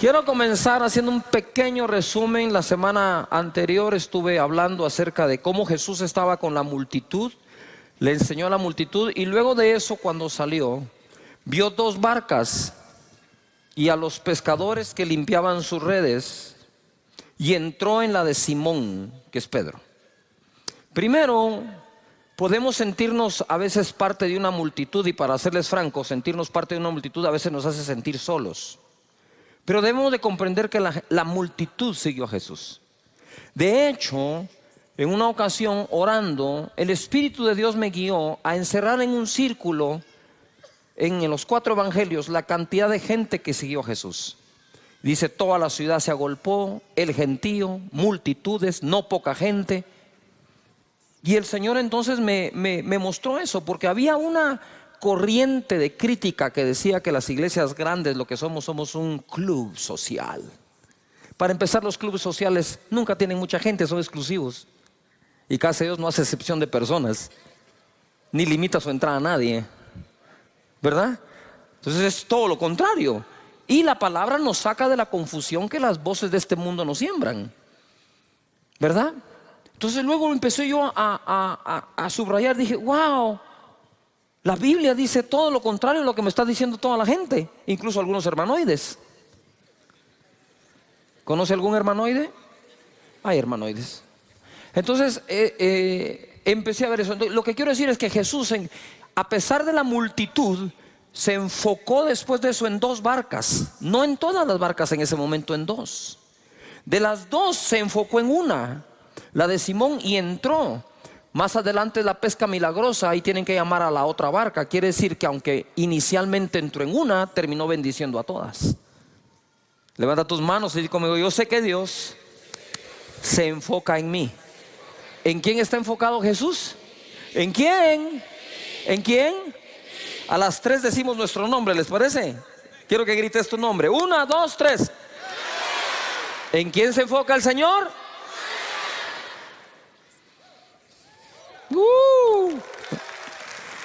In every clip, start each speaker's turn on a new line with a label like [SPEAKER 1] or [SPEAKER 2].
[SPEAKER 1] Quiero comenzar haciendo un pequeño resumen. La semana anterior estuve hablando acerca de cómo Jesús estaba con la multitud, le enseñó a la multitud y luego de eso, cuando salió, vio dos barcas y a los pescadores que limpiaban sus redes y entró en la de Simón, que es Pedro. Primero, podemos sentirnos a veces parte de una multitud, y para serles francos, sentirnos parte de una multitud a veces nos hace sentir solos. Pero debemos de comprender que la multitud siguió a Jesús. De hecho, en una ocasión orando, el Espíritu de Dios me guió a encerrar en un círculo en los 4 evangelios la cantidad de gente que siguió a Jesús. Dice: toda la ciudad se agolpó, el gentío, multitudes, no poca gente. Y el Señor entonces me mostró eso, porque había una corriente de crítica que decía que las iglesias grandes lo que somos un club social. Para empezar, los clubes sociales nunca tienen mucha gente, son exclusivos. Y casi Dios no hace excepción de personas, ni limita su entrada a nadie, ¿verdad? Entonces es todo lo contrario. Y la palabra nos saca de la confusión que las voces de este mundo nos siembran, ¿verdad? Entonces luego empecé yo a subrayar, dije: wow, la Biblia dice todo lo contrario a lo que me está diciendo toda la gente, incluso algunos hermanoides. ¿Conoce algún hermanoide? Hay hermanoides. Entonces empecé a ver eso. Entonces, lo que quiero decir es que Jesús, a pesar de la multitud, se enfocó después de eso en 2 barcas. No en todas las barcas en ese momento, en 2. De las 2 se enfocó en una, la de Simón, y entró. Más adelante la pesca milagrosa, ahí tienen que llamar a la otra barca. Quiere decir que aunque inicialmente entró en una, terminó bendiciendo a todas. Levanta tus manos y di conmigo: yo sé que Dios se enfoca en mí. ¿En quién está enfocado Jesús? ¿En quién? ¿En quién? A las 3 decimos nuestro nombre, ¿les parece? Quiero que grites tu nombre. 1, 2, 3. ¿En quién se enfoca el Señor?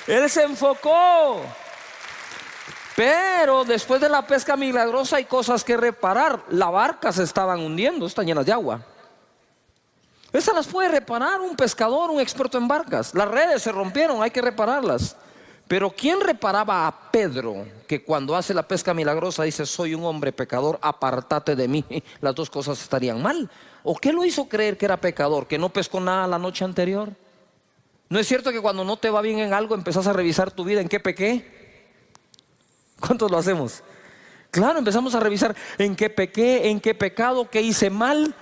[SPEAKER 1] Él se enfocó. Pero después de la pesca milagrosa hay cosas que reparar. La barca se estaban hundiendo, están llenas de agua. Esas las puede reparar un pescador, un experto en barcas. Las redes se rompieron, hay que repararlas. Pero ¿quién reparaba a Pedro, que cuando hace la pesca milagrosa dice: soy un hombre pecador, apártate de mí? Las dos cosas estarían mal. ¿O qué lo hizo creer que era pecador? ¿Que no pescó nada la noche anterior? ¿No es cierto que cuando no te va bien en algo empezás a revisar tu vida? ¿En qué pequé? ¿Cuántos lo hacemos? Claro, empezamos a revisar en qué pequé, en qué pecado, qué hice mal.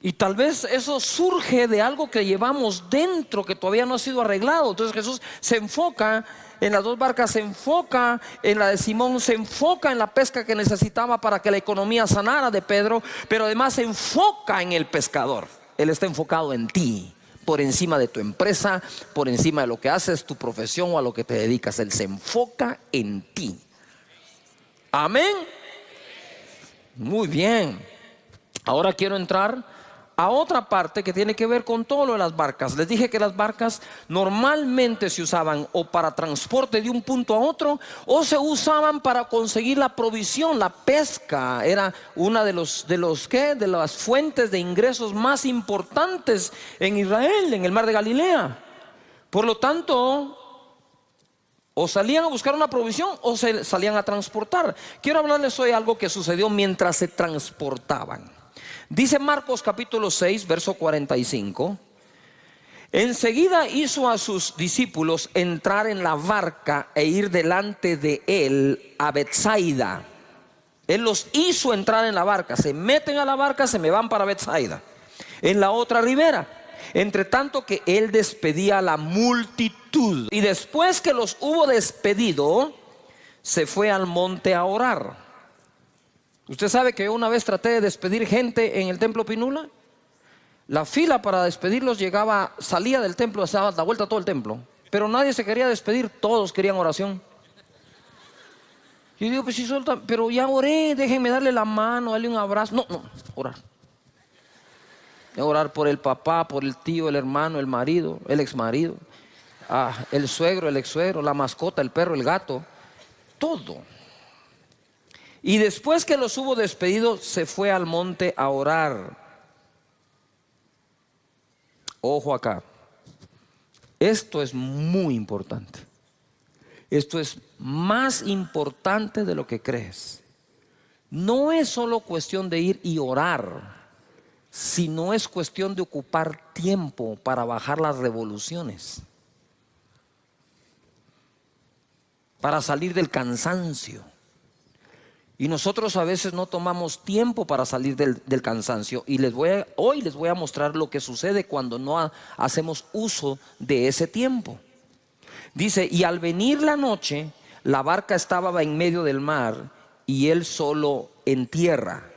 [SPEAKER 1] Y tal vez eso surge de algo que llevamos dentro que todavía no ha sido arreglado. Entonces Jesús se enfoca en las 2 barcas, se enfoca en la de Simón, se enfoca en la pesca que necesitaba para que la economía sanara de Pedro, pero además se enfoca en el pescador. Él está enfocado en ti, por encima de tu empresa, por encima de lo que haces, tu profesión o a lo que te dedicas. Él se enfoca en ti. Amén. Muy bien. Ahora quiero entrar a otra parte que tiene que ver con todo lo de las barcas. Les dije que las barcas normalmente se usaban o para transporte de un punto a otro, o se usaban para conseguir la provisión. La pesca era una de las fuentes de ingresos más importantes en Israel, en el mar de Galilea. Por lo tanto, o salían a buscar una provisión o se salían a transportar. Quiero hablarles hoy algo que sucedió mientras se transportaban. Dice Marcos capítulo 6, verso 45: enseguida hizo a sus discípulos entrar en la barca e ir delante de él a Betsaida. Él los hizo entrar en la barca. Se meten a la barca, se me van para Betsaida, en la otra ribera. Entre tanto que él despedía a la multitud. Y después que los hubo despedido, se fue al monte a orar. Usted sabe que yo una vez traté de despedir gente en el templo Pinula. La fila para despedirlos salía del templo, se daba la vuelta a todo el templo, pero nadie se quería despedir, todos querían oración. Yo digo: pues sí, pero ya oré, déjenme darle la mano, darle un abrazo. No, orar. Orar por el papá, por el tío, el hermano, el marido, el exmarido, el suegro, el ex suegro, la mascota, el perro, el gato, todo. Y después que los hubo despedido, se fue al monte a orar. Ojo acá. Esto es muy importante. Esto es más importante de lo que crees. No es solo cuestión de ir y orar, sino es cuestión de ocupar tiempo para bajar las revoluciones, para salir del cansancio. Y nosotros a veces no tomamos tiempo para salir del cansancio. Y hoy les voy a mostrar lo que sucede cuando no hacemos uso de ese tiempo. Dice, y al venir la noche, la barca estaba en medio del mar y él solo en tierra.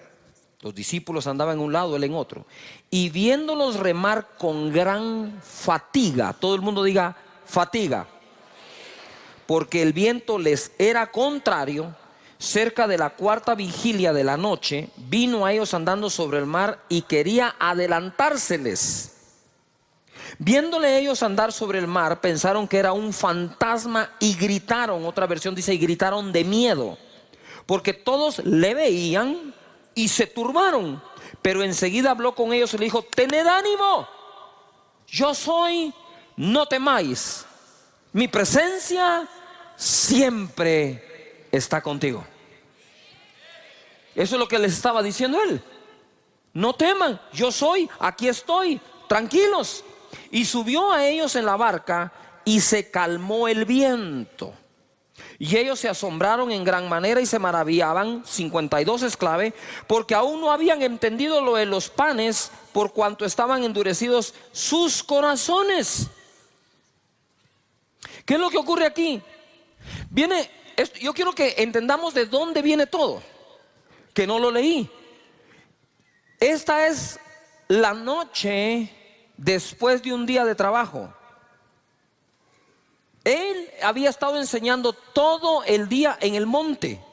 [SPEAKER 1] Los discípulos andaban en un lado, él en otro. Y viéndolos remar con gran fatiga, todo el mundo diga fatiga, porque el viento les era contrario. Cerca de la cuarta vigilia de la noche, vino a ellos andando sobre el mar y quería adelantárseles. Viéndole ellos andar sobre el mar, pensaron que era un fantasma y gritaron. Otra versión dice, y gritaron de miedo, porque todos le veían y se turbaron. Pero enseguida habló con ellos y le dijo, tened ánimo, yo soy, no temáis, mi presencia siempre está contigo. Eso es lo que les estaba diciendo él. No teman, yo soy, aquí estoy, tranquilos. Y subió a ellos en la barca y se calmó el viento. Y ellos se asombraron en gran manera y se maravillaban, 52 esclavos, porque aún no habían entendido lo de los panes, por cuanto estaban endurecidos sus corazones. ¿Qué es lo que ocurre aquí? Yo quiero que entendamos de dónde viene todo, que no lo leí. Esta es la noche después de un día de trabajo. Él había estado enseñando todo el día en el monte.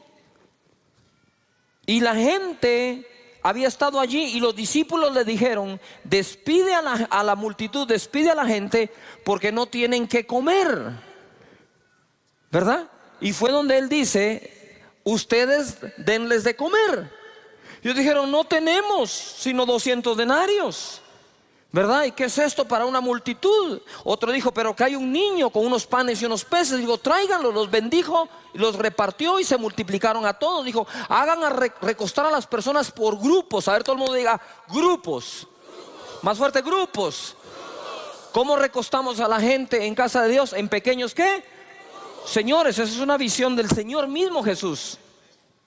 [SPEAKER 1] Y la gente había estado allí y los discípulos le dijeron, despide a la multitud, despide a la gente porque no tienen que comer, ¿verdad? Y fue donde él dice, ustedes denles de comer. Ellos dijeron, no tenemos sino 200 denarios, ¿verdad? ¿Y qué es esto para una multitud? Otro dijo, pero que hay un niño con unos panes y unos peces. Digo, tráiganlo. Los bendijo, los repartió y se multiplicaron a todos. Dijo, hagan recostar a las personas por grupos. A ver, todo el mundo diga, grupos. Más fuerte, grupos. ¿Cómo recostamos a la gente en casa de Dios? ¿En pequeños qué? Señores, esa es una visión del Señor mismo Jesús.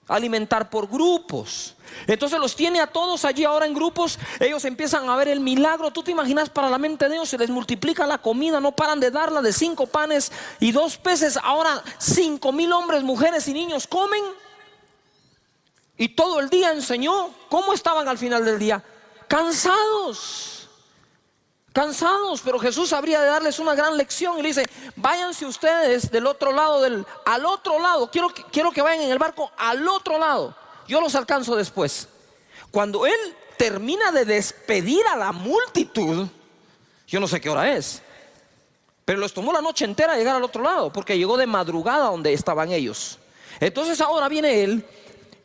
[SPEAKER 1] Alimentar por grupos. Entonces los tiene a todos allí ahora en grupos. Ellos empiezan a ver el milagro. Tú te imaginas, para la mente de Dios se les multiplica la comida. No paran de darla, de 5 panes y 2 peces. Ahora 5,000 hombres, mujeres y niños comen. Y todo el día enseñó. ¿Cómo estaban al final del día? Cansados, pero Jesús habría de darles una gran lección y le dice, váyanse ustedes del otro lado, al otro lado. Quiero que vayan en el barco al otro lado. Yo los alcanzo después. Cuando él termina de despedir a la multitud, yo no sé qué hora es, pero les tomó la noche entera llegar al otro lado, porque llegó de madrugada donde estaban ellos. Entonces ahora viene él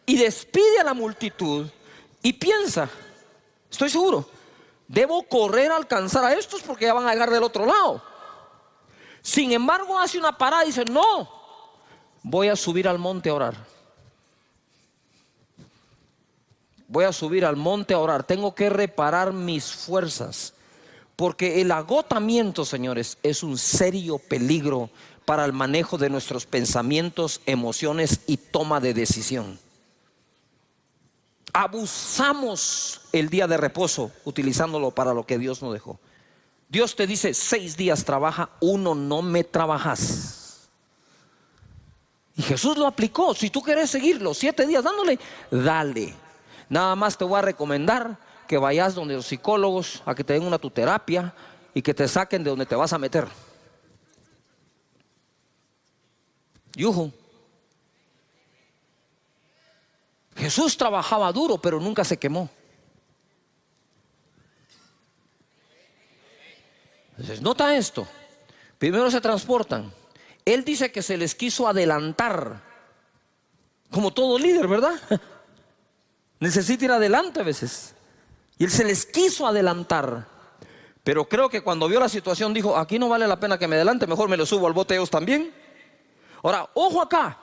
[SPEAKER 1] y despide a la multitud y piensa, estoy seguro, debo correr a alcanzar a estos porque ya van a llegar del otro lado. Sin embargo hace una parada y dice, no, voy a subir al monte a orar. Voy a subir al monte a orar. Tengo que reparar mis fuerzas, porque el agotamiento, señores, es un serio peligro para el manejo de nuestros pensamientos, emociones y toma de decisión. Abusamos el día de reposo utilizándolo para lo que Dios nos dejó. Dios te dice 6 días trabaja, 1 no me trabajas. Y Jesús lo aplicó. Si tú quieres seguirlo 7 días dándole, dale. Nada más te voy a recomendar que vayas donde los psicólogos a que te den una tu terapia y que te saquen de donde te vas a meter. Yuhu. Jesús trabajaba duro, pero nunca se quemó. Entonces, nota esto. Primero se transportan. Él dice que se les quiso adelantar. Como todo líder, ¿verdad? Necesita ir adelante a veces. Y él se les quiso adelantar. Pero creo que cuando vio la situación dijo, aquí no vale la pena que me adelante, mejor me lo subo al bote ellos también. Ahora, ojo acá.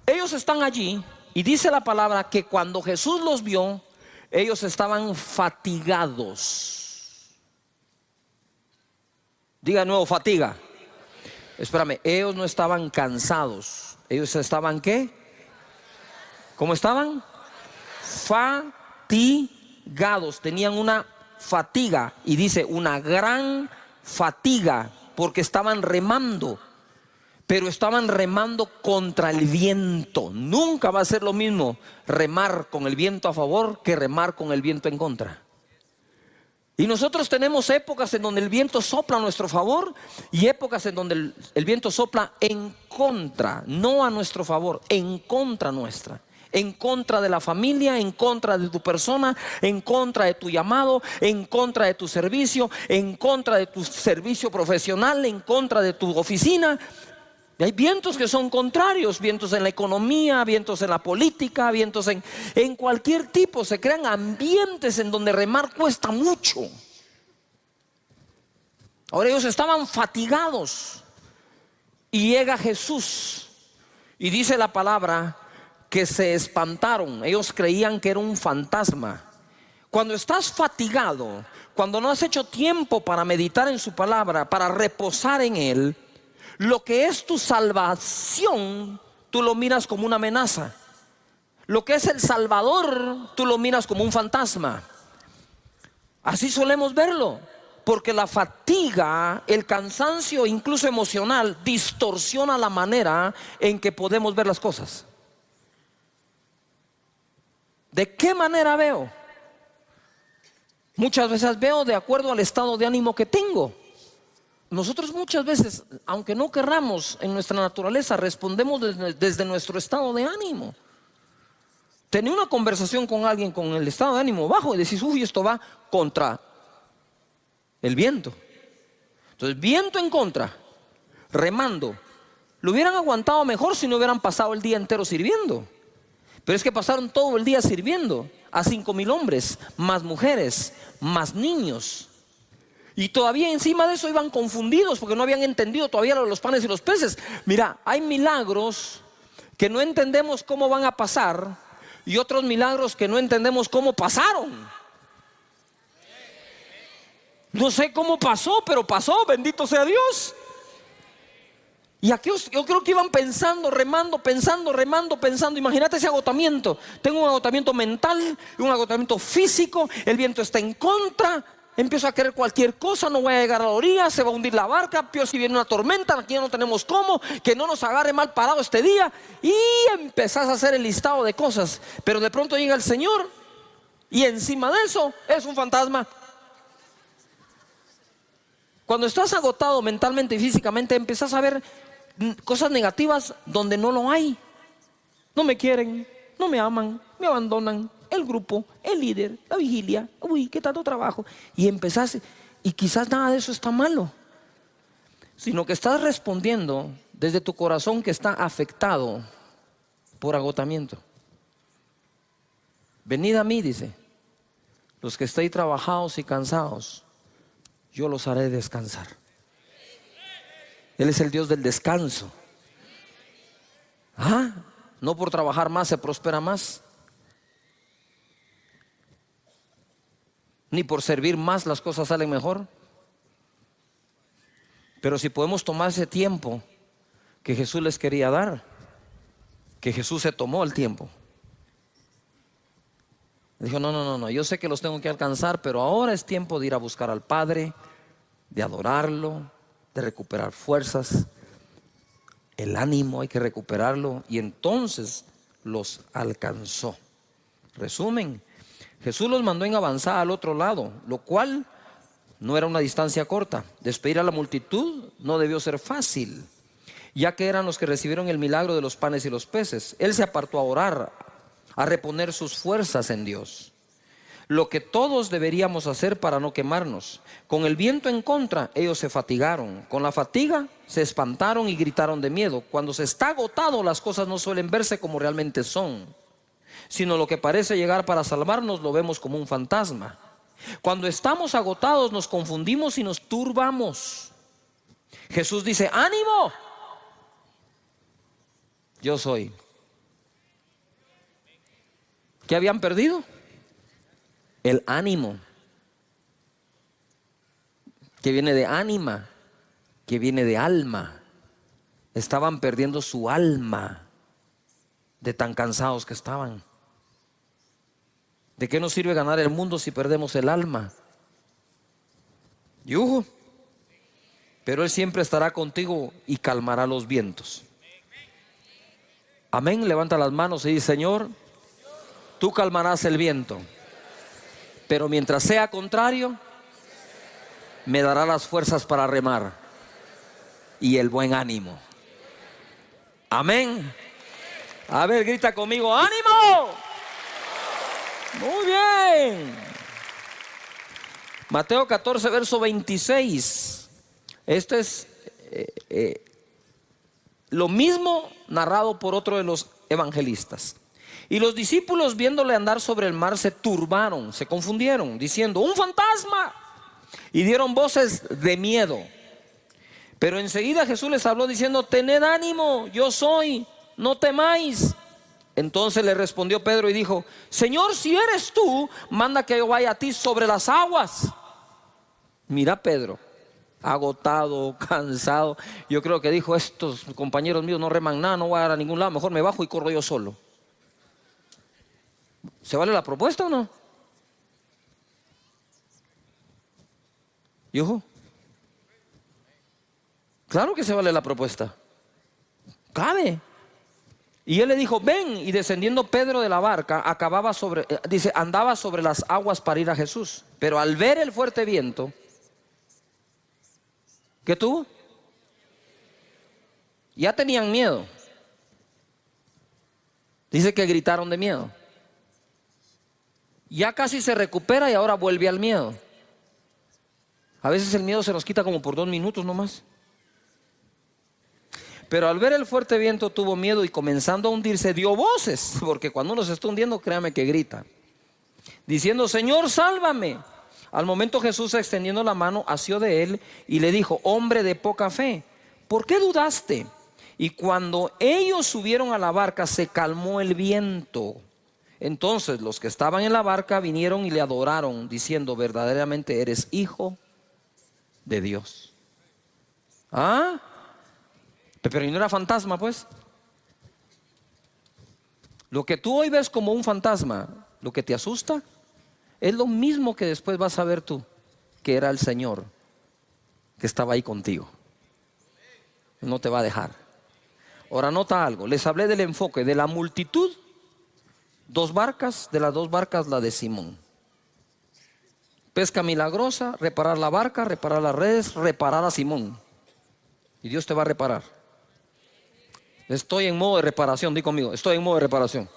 [SPEAKER 1] Ellos están allí y dice la palabra que cuando Jesús los vio, ellos estaban fatigados. Diga de nuevo, fatiga. Espérame, ellos no estaban cansados. Ellos estaban, ¿qué? ¿Cómo estaban? Fatigados. Tenían una fatiga. Y dice una gran fatiga. Porque estaban remando. Pero estaban remando contra el viento. Nunca va a ser lo mismo remar con el viento a favor que remar con el viento en contra. Y nosotros tenemos épocas en donde el viento sopla a nuestro favor y épocas en donde el viento sopla en contra, no a nuestro favor, en contra nuestra. En contra de la familia, en contra de tu persona, en contra de tu llamado, en contra de tu servicio, en contra de tu servicio profesional, en contra de tu oficina. Y hay vientos que son contrarios, vientos en la economía, vientos en la política, vientos en cualquier tipo. Se crean ambientes en donde remar cuesta mucho. Ahora ellos estaban fatigados y llega Jesús y dice la palabra que se espantaron. Ellos creían que era un fantasma. Cuando estás fatigado, cuando no has hecho tiempo para meditar en su palabra, para reposar en él, lo que es tu salvación, tú lo miras como una amenaza. Lo que es el Salvador, tú lo miras como un fantasma. Así solemos verlo, porque la fatiga, el cansancio, incluso emocional, distorsiona la manera en que podemos ver las cosas. ¿De qué manera veo? Muchas veces veo de acuerdo al estado de ánimo que tengo. Nosotros muchas veces, aunque no querramos, en nuestra naturaleza respondemos desde nuestro estado de ánimo. Tenía una conversación con alguien con el estado de ánimo bajo y decís, uy, esto va contra el viento. Entonces, viento en contra, remando. Lo hubieran aguantado mejor si no hubieran pasado el día entero sirviendo. Pero es que pasaron todo el día sirviendo a 5,000 hombres, más mujeres, más niños. Y todavía encima de eso iban confundidos porque no habían entendido todavía lo de los panes y los peces. Mira, hay milagros que no entendemos cómo van a pasar y otros milagros que no entendemos cómo pasaron. No sé cómo pasó, pero pasó, bendito sea Dios. Y aquí yo creo que iban pensando, remando, remando. Imagínate ese agotamiento. Tengo un agotamiento mental, un agotamiento físico, el viento está en contra. Empiezo a querer cualquier cosa, no voy a llegar a la orilla, se va a hundir la barca, peor si viene una tormenta, aquí ya no tenemos cómo, que no nos agarre mal parado este día. Y empezás a hacer el listado de cosas, pero de pronto llega el Señor y encima de eso es un fantasma. Cuando estás agotado mentalmente y físicamente, empezás a ver cosas negativas donde no lo hay. No me quieren, no me aman, me abandonan. El grupo, el líder, la vigilia, uy, qué tanto trabajo. Y empezás, y quizás nada de eso está malo, sino que estás respondiendo desde tu corazón que está afectado por agotamiento. Venid a mí, dice, los que estéis trabajados y cansados, yo los haré descansar. Él es el Dios del descanso. No por trabajar más se prospera más, ni por servir más las cosas salen mejor. Pero si podemos tomar ese tiempo que Jesús les quería dar, que Jesús se tomó el tiempo. Dijo, no, yo sé que los tengo que alcanzar, pero ahora es tiempo de ir a buscar al Padre, de adorarlo, de recuperar fuerzas. El ánimo hay que recuperarlo, y entonces los alcanzó. Resumen, Jesús los mandó en avanzada al otro lado, lo cual no era una distancia corta. Despedir a la multitud no debió ser fácil, ya que eran los que recibieron el milagro de los panes y los peces. Él se apartó a orar, a reponer sus fuerzas en Dios. lo que todos deberíamos hacer para no quemarnos. Con el viento en contra, ellos se fatigaron. Con la fatiga, se espantaron y gritaron de miedo. Cuando se está agotado, las cosas no suelen verse como realmente son, sino lo que parece llegar para salvarnos lo vemos como un fantasma. Cuando estamos agotados, nos confundimos y nos turbamos. Jesús dice: ánimo, yo soy. ¿Qué habían perdido? El ánimo, que viene de ánima, que viene de alma. Estaban perdiendo su alma de tan cansados que estaban. ¿De qué nos sirve ganar el mundo si perdemos el alma? Yujo. Pero Él siempre estará contigo y calmará los vientos. Amén. Levanta las manos y dice: Señor, tú calmarás el viento, pero mientras sea contrario, me dará las fuerzas para remar y el buen ánimo. Amén. A ver, grita conmigo: ánimo. Muy bien. Mateo 14, verso 26. Esto es lo mismo narrado por otro de los evangelistas. Y los discípulos, viéndole andar sobre el mar, se turbaron, se confundieron, diciendo: ¡un fantasma! Y dieron voces de miedo. Pero enseguida Jesús les habló diciendo: tened ánimo, yo soy, no temáis. Entonces le respondió Pedro y dijo: Señor, si eres tú, manda que yo vaya a ti sobre las aguas. Mira Pedro, agotado, cansado. Yo creo que dijo: estos compañeros míos no reman nada, no voy a ir a ningún lado, mejor me bajo y corro yo solo. ¿Se vale la propuesta o no? ¿Yujo? Claro que se vale la propuesta. Cabe. Y él le dijo: ven. Y descendiendo Pedro de la barca, andaba sobre las aguas para ir a Jesús. Pero al ver el fuerte viento, ¿qué tuvo? Ya tenían miedo. Dice que gritaron de miedo. Ya casi se recupera y ahora vuelve al miedo. A veces el miedo se nos quita como por 2 minutos nomás. Pero al ver el fuerte viento tuvo miedo y comenzando a hundirse dio voces, porque cuando uno se está hundiendo, créame que grita, diciendo: Señor, sálvame. Al momento Jesús, extendiendo la mano, asió de él y le dijo: hombre de poca fe, ¿por qué dudaste? Y cuando ellos subieron a la barca, se calmó el viento. Entonces los que estaban en la barca vinieron y le adoraron, diciendo: verdaderamente eres hijo de Dios. ¿Ah? Pero no era fantasma, pues. Lo que tú hoy ves como un fantasma, lo que te asusta, es lo mismo que después vas a ver tú, que era el Señor que estaba ahí contigo. No te va a dejar. Ahora nota algo, les hablé del enfoque de la multitud. 2 barcas, de las 2 barcas la de Simón. Pesca milagrosa, reparar la barca, reparar las redes, reparar a Simón. Y Dios te va a reparar. Estoy en modo de reparación, di conmigo, estoy en modo de reparación.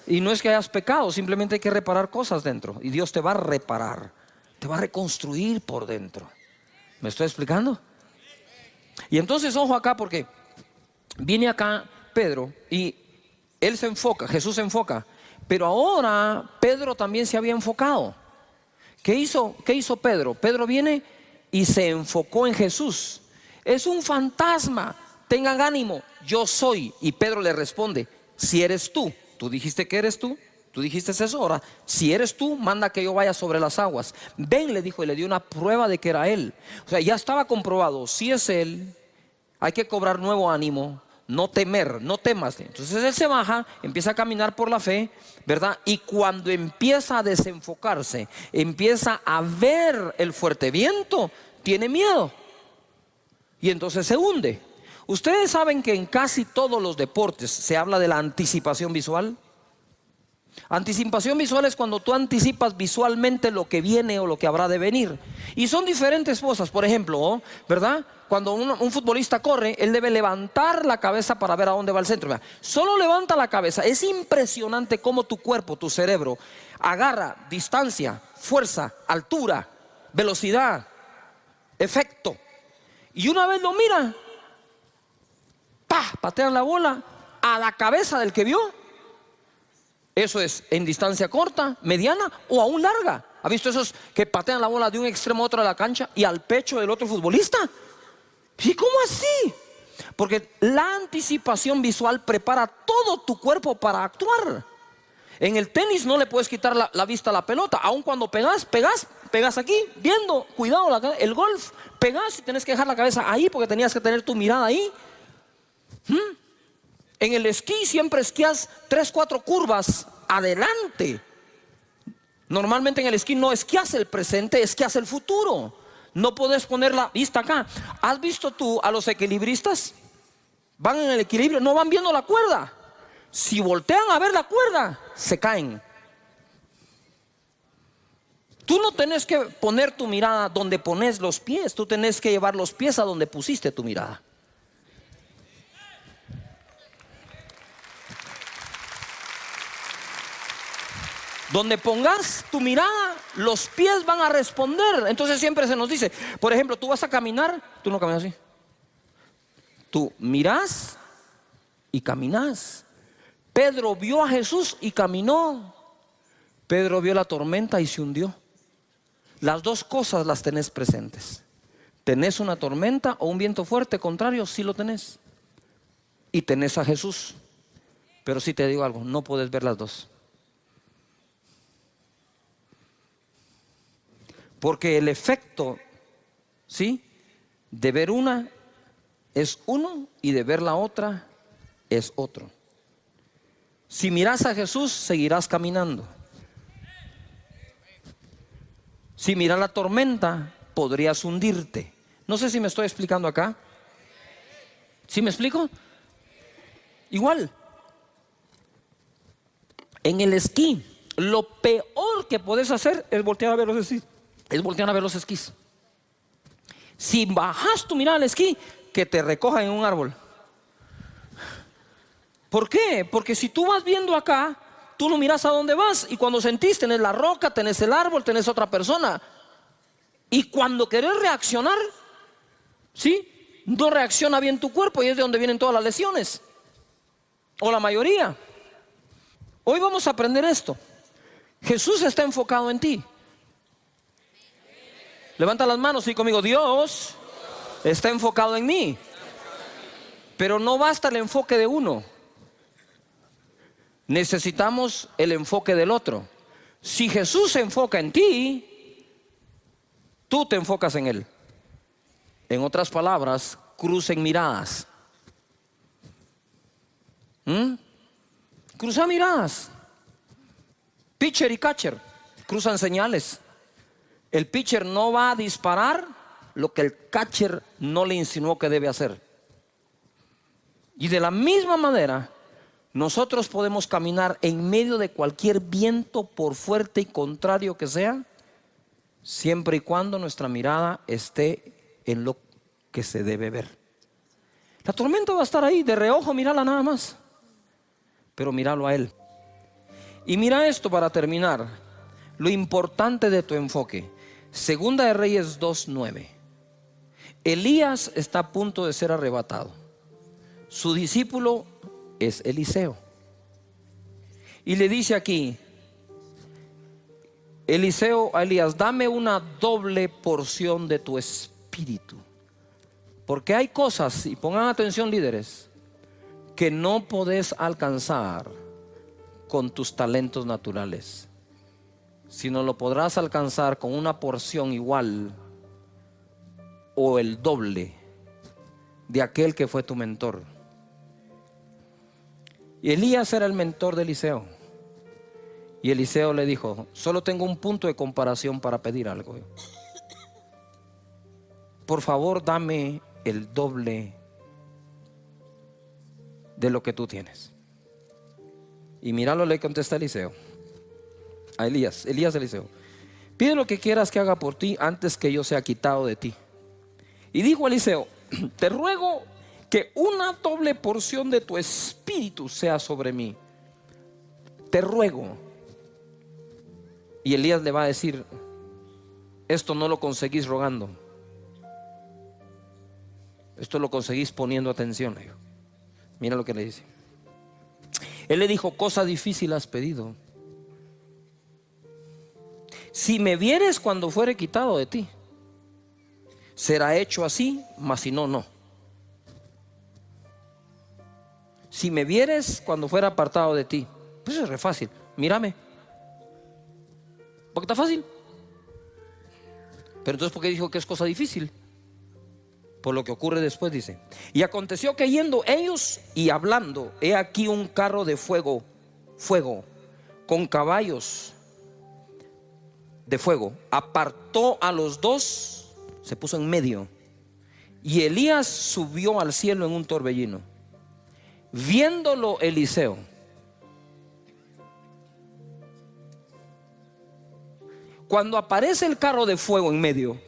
[SPEAKER 1] Y no es que hayas pecado, simplemente hay que reparar cosas dentro. Y Dios te va a reparar, te va a reconstruir por dentro. ¿Me estoy explicando? Y entonces ojo acá, porque viene acá Pedro y él se enfoca, Jesús se enfoca. Pero ahora Pedro también se había enfocado. ¿Qué hizo Pedro? Pedro viene y se enfocó en Jesús. Es un fantasma. Tengan ánimo, yo soy. Y Pedro le responde: si eres tú, tú dijiste que eres tú, tú dijiste eso, ahora si eres tú, manda que yo vaya sobre las aguas. Ven, le dijo, y le dio una prueba de que era él. O sea, ya estaba comprobado, si es él, hay que cobrar nuevo ánimo, no temer, no temas. Entonces él se baja, empieza a caminar por la fe, ¿verdad? Y cuando empieza a desenfocarse, empieza a ver el fuerte viento, tiene miedo y entonces se hunde. Ustedes saben que en casi todos los deportes se habla de la anticipación visual. Anticipación visual es cuando tú anticipas visualmente lo que viene o lo que habrá de venir. Y son diferentes cosas. Por ejemplo, ¿verdad? Cuando un futbolista corre, él debe levantar la cabeza para ver a dónde va el centro. Solo levanta la cabeza. Es impresionante cómo tu cuerpo, tu cerebro, agarra distancia, fuerza, altura, velocidad, efecto. Y una vez lo mira, ¡pah!, patean la bola a la cabeza del que vio. Eso es en distancia corta, mediana o aún larga. ¿Ha visto esos que patean la bola de un extremo a otro de la cancha y al pecho del otro futbolista? ¿Y cómo así? Porque la anticipación visual prepara todo tu cuerpo para actuar. En el tenis no le puedes quitar la vista a la pelota. Aun cuando pegas aquí, viendo, cuidado, el golf, pegas y tienes que dejar la cabeza ahí porque tenías que tener tu mirada ahí. En el esquí siempre esquías 3, 4 curvas adelante. Normalmente en el esquí no esquías el presente, esquías el futuro. No puedes poner la vista acá. ¿Has visto tú a los equilibristas? Van en el equilibrio, no van viendo la cuerda. Si voltean a ver la cuerda, se caen. Tú no tenés que poner tu mirada donde pones los pies. Tú tenés que llevar los pies a donde pusiste tu mirada. Donde pongas tu mirada, los pies van a responder. Entonces siempre se nos dice, por ejemplo, tú vas a caminar, tú no caminas así. Tú mirás y caminás. Pedro vio a Jesús y caminó. Pedro vio la tormenta y se hundió. Las dos cosas las tenés presentes. ¿Tenés una tormenta o un viento fuerte? Contrario, sí lo tenés. Y tenés a Jesús. Pero sí te digo algo, no puedes ver las dos. Porque el efecto, ¿sí?, de ver una es uno y de ver la otra es otro. Si miras a Jesús, seguirás caminando. Si miras la tormenta, podrías hundirte. No sé si me estoy explicando acá. ¿Sí me explico? Igual. En el esquí, lo peor que puedes hacer es voltear a ver los esquís. Si bajas tu mirada al esquí, que te recojan en un árbol. ¿Por qué? Porque si tú vas viendo acá, tú no miras a dónde vas. Y cuando sentís, tenés la roca, tenés el árbol, tenés otra persona. Y cuando querés reaccionar, ¿sí?, no reacciona bien tu cuerpo y es de donde vienen todas las lesiones. O la mayoría. Hoy vamos a aprender esto. Jesús está enfocado en ti. Levanta las manos y conmigo. Dios está enfocado en mí. Pero no basta el enfoque de uno. Necesitamos el enfoque del otro. Si Jesús se enfoca en ti, tú te enfocas en Él. En otras palabras, crucen miradas. Cruzan miradas. Pitcher y catcher cruzan señales. El pitcher no va a disparar lo que el catcher no le insinuó que debe hacer. Y de la misma manera, nosotros podemos caminar en medio de cualquier viento, por fuerte y contrario que sea, siempre y cuando nuestra mirada esté en lo que se debe ver. La tormenta va a estar ahí, de reojo, mírala nada más, pero míralo a Él. Y mira esto para terminar, lo importante de tu enfoque. Segunda de Reyes 2:9. Elías está a punto de ser arrebatado. Su discípulo es Eliseo. Y le dice aquí Eliseo a Elías: dame una doble porción de tu espíritu. Porque hay cosas, y pongan atención líderes, que no podés alcanzar con tus talentos naturales, sino lo podrás alcanzar con una porción igual o el doble de aquel que fue tu mentor. Y Elías era el mentor de Eliseo. Y Eliseo le dijo: solo tengo un punto de comparación para pedir algo. Por favor, dame el doble de lo que tú tienes. Y mira lo que le contesta Eliseo a Elías, Eliseo: pide lo que quieras que haga por ti antes que yo sea quitado de ti. Y dijo Eliseo: te ruego que una doble porción de tu espíritu sea sobre mí. Te ruego. Y Elías le va a decir: esto no lo conseguís rogando, esto lo conseguís poniendo atención. Mira lo que le dice. Él le dijo: cosa difícil has pedido. Si me vieres cuando fuere quitado de ti, será hecho así, mas si no, no. Si me vieres cuando fuera apartado de ti, pues es re fácil. Mírame, porque está fácil. Pero entonces, ¿por qué dijo que es cosa difícil? Por lo que ocurre después, dice: y aconteció que yendo ellos y hablando, he aquí un carro de fuego, con caballos de fuego, apartó a los dos, se puso en medio, y Elías subió al cielo en un torbellino. Viéndolo Eliseo, cuando aparece el carro de fuego en medio,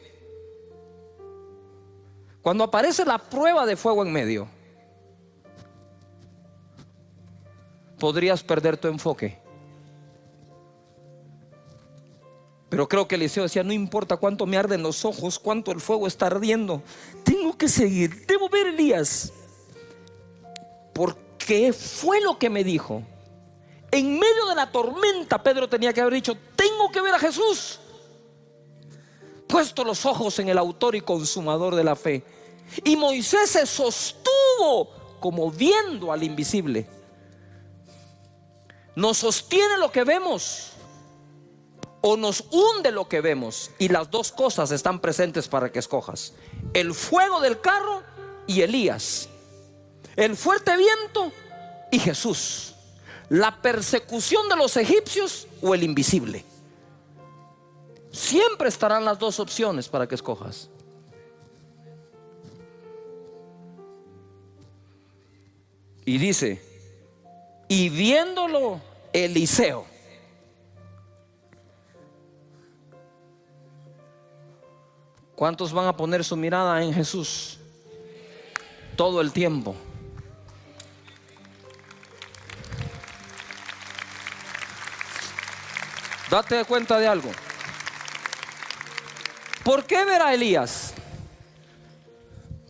[SPEAKER 1] cuando aparece la prueba de fuego en medio, podrías perder tu enfoque. Pero creo que Eliseo decía: no importa cuánto me arden los ojos, cuánto el fuego está ardiendo, tengo que seguir, debo ver a Elías, porque fue lo que me dijo. En medio de la tormenta, Pedro tenía que haber dicho: tengo que ver a Jesús. Puesto los ojos en el autor y consumador de la fe. Y Moisés se sostuvo como viendo al invisible. Nos sostiene lo que vemos o nos hunde lo que vemos, y las dos cosas están presentes para que escojas: el fuego del carro y Elías, el fuerte viento y Jesús, la persecución de los egipcios o el invisible. Siempre estarán las dos opciones para que escojas. Y dice: y viéndolo Eliseo. ¿Cuántos van a poner su mirada en Jesús todo el tiempo? Date cuenta de algo. ¿Por qué ver a Elías?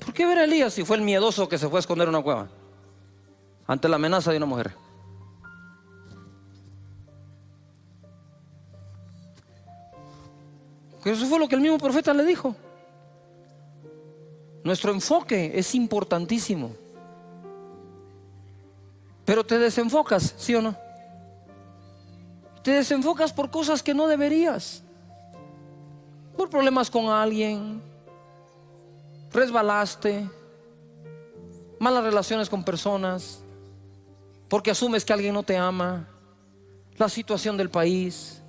[SPEAKER 1] ¿Por qué ver a Elías si fue el miedoso que se fue a esconder en una cueva ante la amenaza de una mujer? Que eso fue lo que el mismo profeta le dijo. Nuestro enfoque es importantísimo. Pero te desenfocas, ¿sí o no? Te desenfocas por cosas que no deberías. Por problemas con alguien, resbalaste, malas relaciones con personas, porque asumes que alguien no te ama, la situación del país,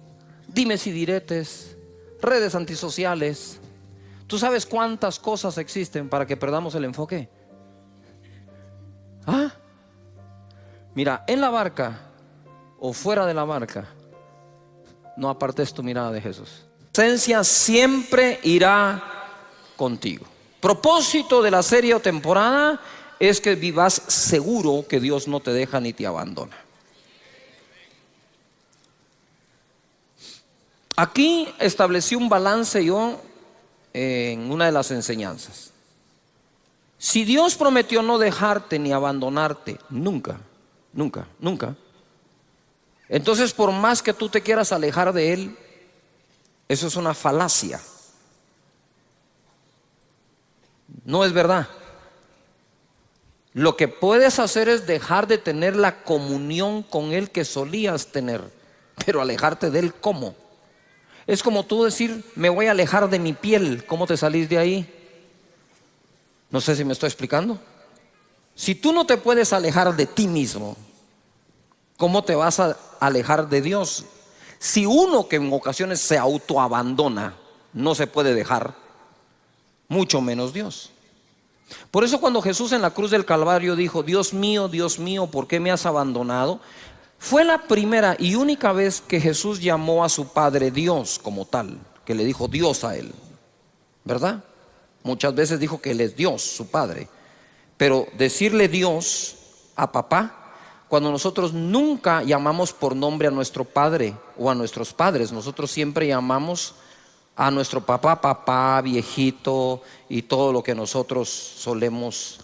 [SPEAKER 1] dimes y diretes, redes antisociales. ¿Tú sabes cuántas cosas existen para que perdamos el enfoque? Mira, en la barca o fuera de la barca, no apartes tu mirada de Jesús. La presencia siempre irá contigo. Propósito de la serie o temporada es que vivas seguro que Dios no te deja ni te abandona. Aquí establecí un balance yo en una de las enseñanzas. Si Dios prometió no dejarte ni abandonarte nunca, nunca, nunca, entonces por más que tú te quieras alejar de Él, eso es una falacia. No es verdad. Lo que puedes hacer es dejar de tener la comunión con Él que solías tener, pero alejarte de Él, ¿cómo? Es como tú decir: me voy a alejar de mi piel. ¿Cómo te salís de ahí? No sé si me estoy explicando. Si tú no te puedes alejar de ti mismo, ¿cómo te vas a alejar de Dios? Si uno que en ocasiones se autoabandona no se puede dejar, mucho menos Dios. Por eso cuando Jesús en la cruz del Calvario dijo: Dios mío, ¿por qué me has abandonado?, Fue la primera y única vez que Jesús llamó a su Padre Dios como tal, que le dijo Dios a él, ¿verdad? Muchas veces dijo que Él es Dios, su Padre. Pero decirle Dios a papá, cuando nosotros nunca llamamos por nombre a nuestro padre o a nuestros padres, nosotros siempre llamamos a nuestro papá, papá, viejito y todo lo que nosotros solemos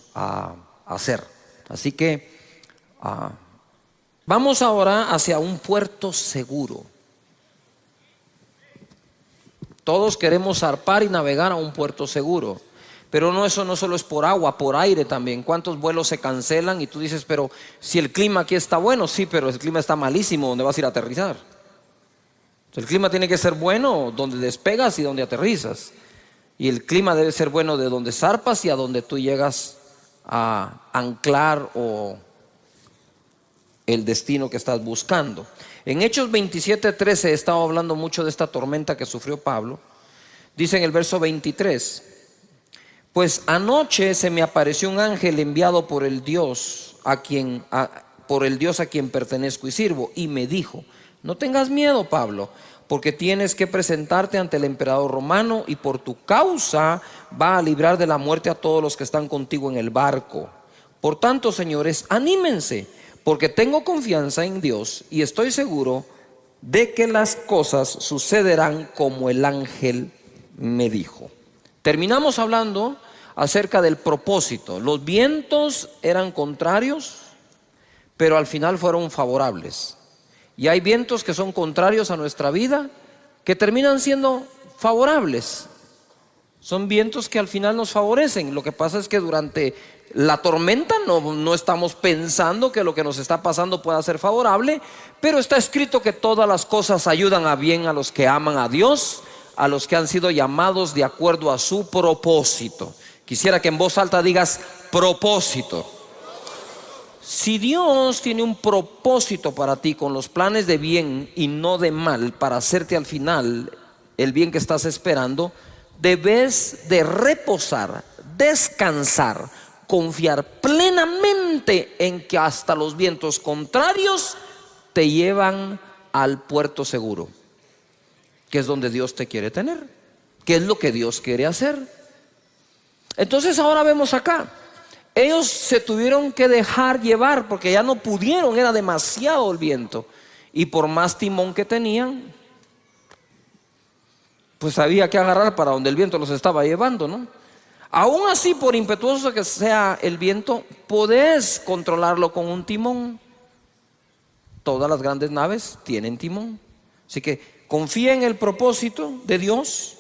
[SPEAKER 1] hacer. Así que vamos ahora hacia un puerto seguro. Todos queremos zarpar y navegar a un puerto seguro. Pero no, eso no solo es por agua, por aire también. ¿Cuántos vuelos se cancelan? Y tú dices, pero si el clima aquí está bueno, sí, pero el clima está malísimo, ¿dónde vas a ir a aterrizar? El clima tiene que ser bueno donde despegas y donde aterrizas. Y el clima debe ser bueno de donde zarpas y a donde tú llegas a anclar o el destino que estás buscando. En Hechos 27:13 he estado hablando mucho de esta tormenta que sufrió Pablo. Dice en el verso 23: pues anoche se me apareció un ángel enviado por el Dios a quien pertenezco y sirvo, y me dijo: no tengas miedo, Pablo, porque tienes que presentarte ante el emperador romano, y por tu causa va a librar de la muerte a todos los que están contigo en el barco. Por tanto, señores, anímense, porque tengo confianza en Dios y estoy seguro de que las cosas sucederán como el ángel me dijo. Terminamos hablando acerca del propósito. Los vientos eran contrarios, pero al final fueron favorables. Y hay vientos que son contrarios a nuestra vida, que terminan siendo favorables. Son vientos que al final nos favorecen. Lo que pasa es que durante la tormenta no estamos pensando que lo que nos está pasando pueda ser favorable, pero está escrito que todas las cosas ayudan a bien a los que aman a Dios, a los que han sido llamados de acuerdo a su propósito. Quisiera que en voz alta digas propósito. Si Dios tiene un propósito para ti con los planes de bien y no de mal, para hacerte al final el bien que estás esperando, debes de reposar, descansar, confiar plenamente en que hasta los vientos contrarios te llevan al puerto seguro, que es donde Dios te quiere tener, que es lo que Dios quiere hacer. Entonces ahora vemos acá, ellos se tuvieron que dejar llevar porque ya no pudieron, era demasiado el viento, y por más timón que tenían, pues había que agarrar para donde el viento los estaba llevando, ¿no? Aún así, por impetuoso que sea el viento, podés controlarlo con un timón. Todas las grandes naves tienen timón. Así que confía en el propósito de Dios.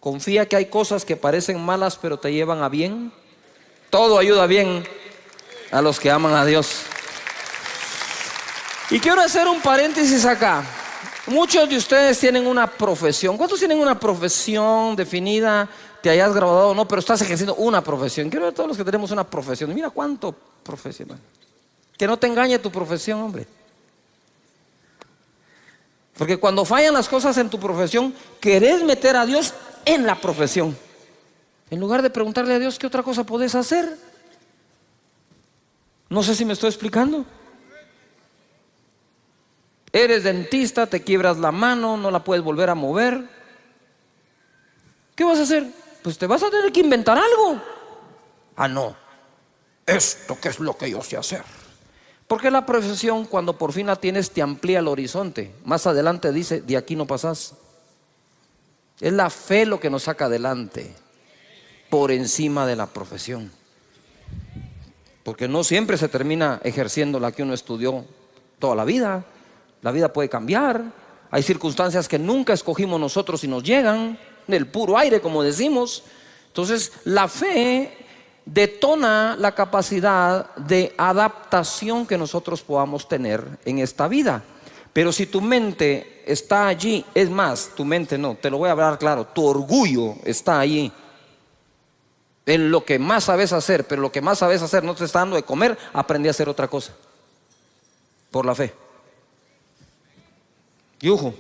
[SPEAKER 1] Confía que hay cosas que parecen malas pero te llevan a bien. Todo ayuda bien a los que aman a Dios. Y quiero hacer un paréntesis acá. Muchos de ustedes tienen una profesión. ¿Cuántos tienen una profesión definida? Te hayas graduado o no, pero estás ejerciendo una profesión. Quiero ver a todos los que tenemos una profesión. Mira cuánto profesional. Que no te engañe tu profesión, hombre. Porque cuando fallan las cosas en tu profesión, querés meter a Dios en la profesión, en lugar de preguntarle a Dios qué otra cosa podés hacer. No sé si me estoy explicando. Eres dentista, te quiebras la mano, no la puedes volver a mover. ¿Qué vas a hacer? Pues te vas a tener que inventar algo. Ah, no, esto que es lo que yo sé hacer. Porque la profesión, cuando por fin la tienes, te amplía el horizonte. Más adelante dice, de aquí no pasás. Es la fe lo que nos saca adelante, por encima de la profesión. Porque no siempre se termina ejerciendo la que uno estudió toda la vida. La vida puede cambiar. Hay circunstancias que nunca escogimos nosotros y nos llegan del puro aire, como decimos. Entonces la fe detona la capacidad de adaptación que nosotros podamos tener en esta vida. Pero si tu mente está allí, es más, tu mente no, te lo voy a hablar claro, tu orgullo está allí en lo que más sabes hacer, pero lo que más sabes hacer no te está dando de comer, aprendí a hacer otra cosa por la fe. Y ojo,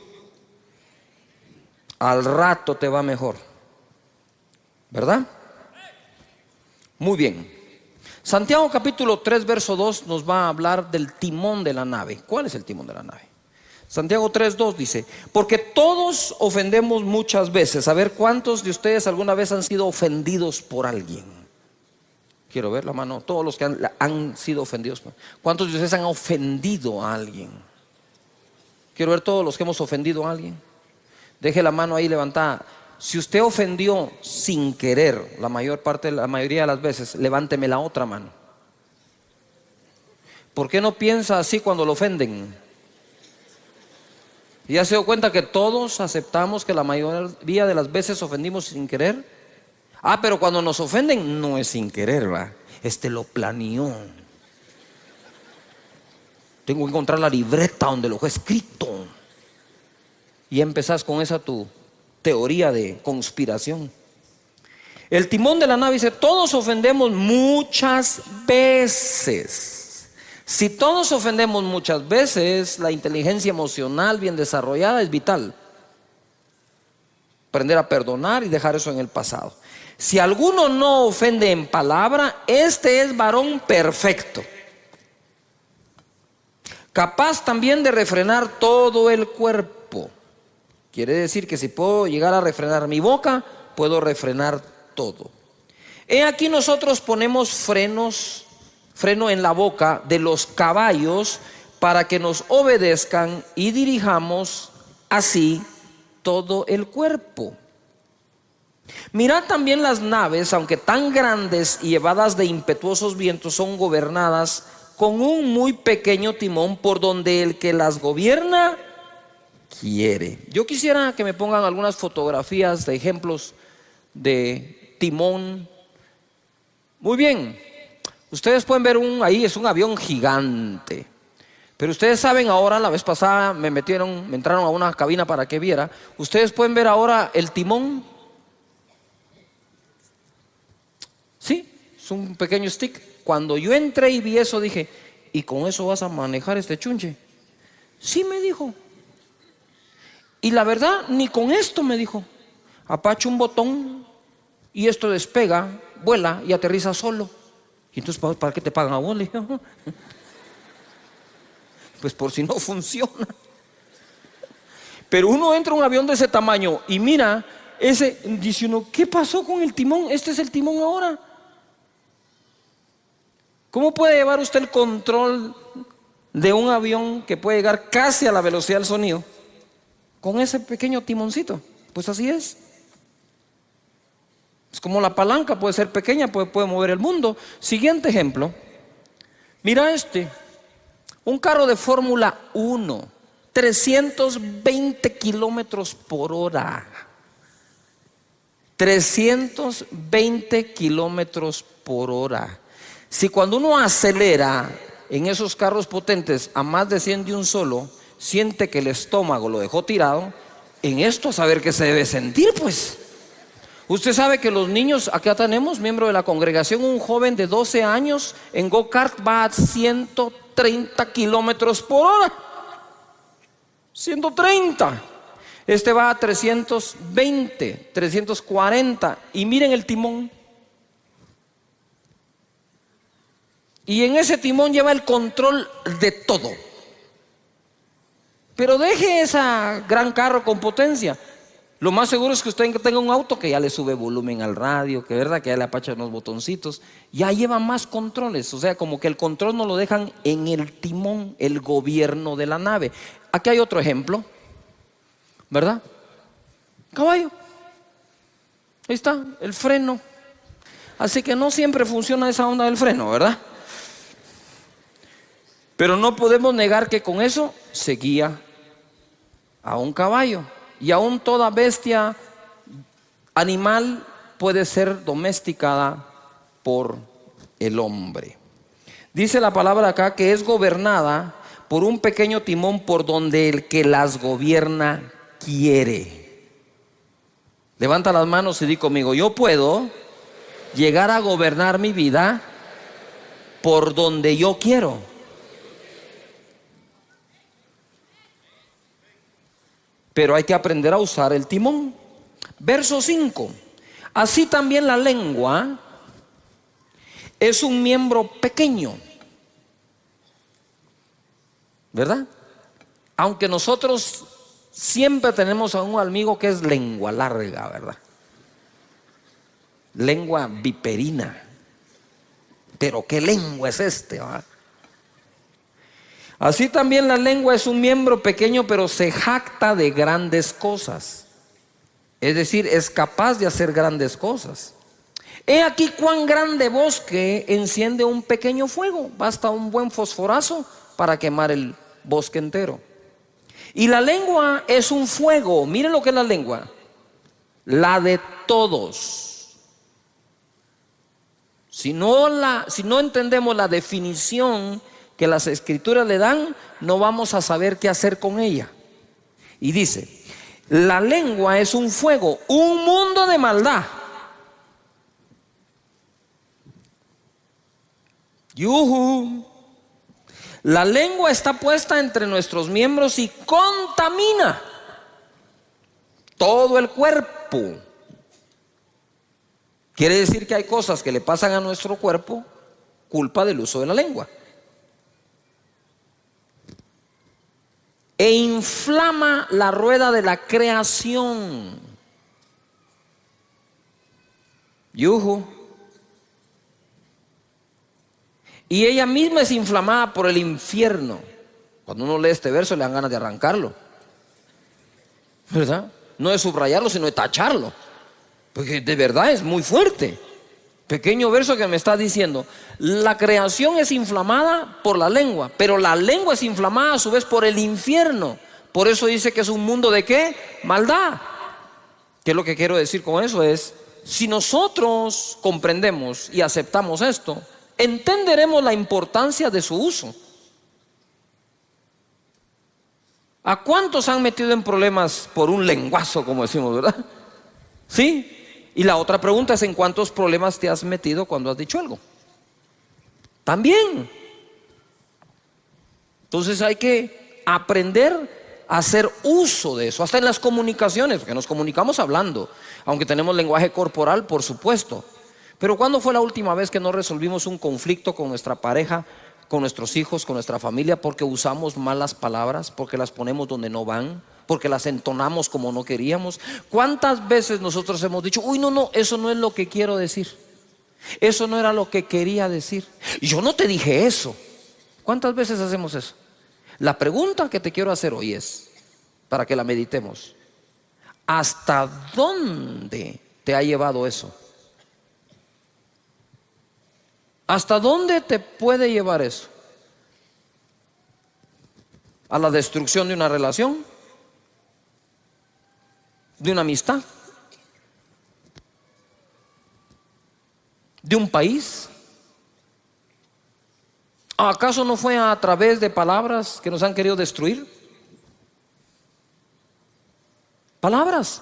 [SPEAKER 1] al rato te va mejor, ¿verdad? Muy bien. Santiago capítulo 3 verso 2 nos va a hablar del timón de la nave. ¿Cuál es el timón de la nave? Santiago 3:2 dice: porque todos ofendemos muchas veces. A ver, ¿cuántos de ustedes alguna vez han sido ofendidos por alguien? Quiero ver la mano. Todos los que han sido ofendidos. ¿Cuántos de ustedes han ofendido a alguien? Quiero ver todos los que hemos ofendido a alguien. Deje la mano ahí levantada. Si usted ofendió sin querer, la mayoría de las veces, levánteme la otra mano. ¿Por qué no piensa así cuando lo ofenden? ¿Ya se dio cuenta que todos aceptamos que la mayoría de las veces ofendimos sin querer? Pero cuando nos ofenden no es sin querer, ¿va? Lo planeó. Tengo que encontrar la libreta donde lo he escrito. Y empezás con esa tu teoría de conspiración. El timón de la nave dice: todos ofendemos muchas veces. Si todos ofendemos muchas veces, la inteligencia emocional bien desarrollada es vital. Aprender a perdonar y dejar eso en el pasado. Si alguno no ofende en palabra, este es varón perfecto, capaz también de refrenar todo el cuerpo. Quiere decir que si puedo llegar a refrenar mi boca, puedo refrenar todo. He aquí nosotros ponemos freno en la boca de los caballos para que nos obedezcan y dirijamos así todo el cuerpo. Mirad también las naves, aunque tan grandes y llevadas de impetuosos vientos, son gobernadas con un muy pequeño timón por donde el que las gobierna quiere. Yo quisiera que me pongan algunas fotografías de ejemplos de timón. Muy bien, ustedes pueden ver ahí es un avión gigante. Pero ustedes saben ahora, la vez pasada me entraron a una cabina para que viera. Ustedes pueden ver ahora el timón. Sí, es un pequeño stick. Cuando yo entré y vi eso dije: ¿y con eso vas a manejar este chunche? Sí, me dijo. Y la verdad, ni con esto, me dijo. Apacha un botón y esto despega, vuela y aterriza solo. Y entonces, ¿para qué te pagan a vos? Le dije: pues por si no funciona. Pero uno entra a un avión de ese tamaño y mira, dice uno: ¿qué pasó con el timón? Este es el timón ahora. ¿Cómo puede llevar usted el control de un avión que puede llegar casi a la velocidad del sonido con ese pequeño timoncito? Pues así es. Es como la palanca, puede ser pequeña, puede mover el mundo. Siguiente ejemplo. Mira un carro de Fórmula 1, 320 kilómetros por hora. 320 kilómetros por hora. Si cuando uno acelera en esos carros potentes a más de 100 de un solo, siente que el estómago lo dejó tirado, en esto a saber qué se debe sentir, pues. Usted sabe que los niños, acá tenemos miembro de la congregación, un joven de 12 años en go-kart va a 130 kilómetros por hora. 130. Este va a 320, 340. Y miren el timón. Y en ese timón lleva el control de todo. Pero deje ese gran carro con potencia. Lo más seguro es que usted tenga un auto que ya le sube volumen al radio, que verdad que ya le apacha unos botoncitos, ya lleva más controles. O sea, como que el control no lo dejan en el timón, el gobierno de la nave. Aquí hay otro ejemplo, ¿verdad? Caballo. Ahí está, el freno. Así que no siempre funciona esa onda del freno, ¿verdad? Pero no podemos negar que con eso se guía a un caballo. Y aún toda bestia animal puede ser domesticada por el hombre. Dice la palabra acá que es gobernada por un pequeño timón por donde el que las gobierna quiere. Levanta las manos y di conmigo: yo puedo llegar a gobernar mi vida por donde yo quiero. Pero hay que aprender a usar el timón. Verso 5. Así también la lengua es un miembro pequeño, ¿verdad? Aunque nosotros siempre tenemos a un amigo que es lengua larga, ¿verdad? Lengua viperina. Pero ¿qué lengua es este, ¿verdad? Así también la lengua es un miembro pequeño, pero se jacta de grandes cosas. Es decir, es capaz de hacer grandes cosas. He aquí cuán grande bosque enciende un pequeño fuego. Basta un buen fosforazo para quemar el bosque entero. Y la lengua es un fuego. Miren lo que es la lengua. La de todos. Si no entendemos la definición que las escrituras le dan, no vamos a saber qué hacer con ella. Y dice, la lengua es un fuego, un mundo de maldad. ¡Yujú! La lengua está puesta entre nuestros miembros y contamina todo el cuerpo. Quiere decir que hay cosas que le pasan a nuestro cuerpo culpa del uso de la lengua. E inflama la rueda de la creación. ¡Yujú! Y ella misma es inflamada por el infierno. Cuando uno lee este verso le dan ganas de arrancarlo, ¿verdad? No de subrayarlo, sino de tacharlo, porque de verdad es muy fuerte. Pequeño verso que me está diciendo, la creación es inflamada por la lengua, pero la lengua es inflamada a su vez por el infierno. Por eso dice que es un mundo de ¿qué? Maldad. ¿Qué es lo que quiero decir con eso? Es, si nosotros comprendemos y aceptamos esto, entenderemos la importancia de su uso. ¿A cuántos han metido en problemas por un lenguazo, como decimos, verdad? ¿Sí? Y la otra pregunta es, ¿en cuántos problemas te has metido cuando has dicho algo? También. Entonces hay que aprender a hacer uso de eso, hasta en las comunicaciones, porque nos comunicamos hablando, aunque tenemos lenguaje corporal, por supuesto. Pero ¿cuándo fue la última vez que no resolvimos un conflicto con nuestra pareja, con nuestros hijos, con nuestra familia, porque usamos malas palabras, porque las ponemos donde no van, porque las entonamos como no queríamos? ¿Cuántas veces nosotros hemos dicho, uy, no, eso no es lo que quiero decir, eso no era lo que quería decir, yo no te dije eso? ¿Cuántas veces hacemos eso? La pregunta que te quiero hacer hoy es, para que la meditemos, ¿hasta dónde te ha llevado eso? ¿Hasta dónde te puede llevar eso? ¿A la destrucción de una relación? ¿De una amistad? ¿De un país? ¿Acaso no fue a través de palabras que nos han querido destruir? Palabras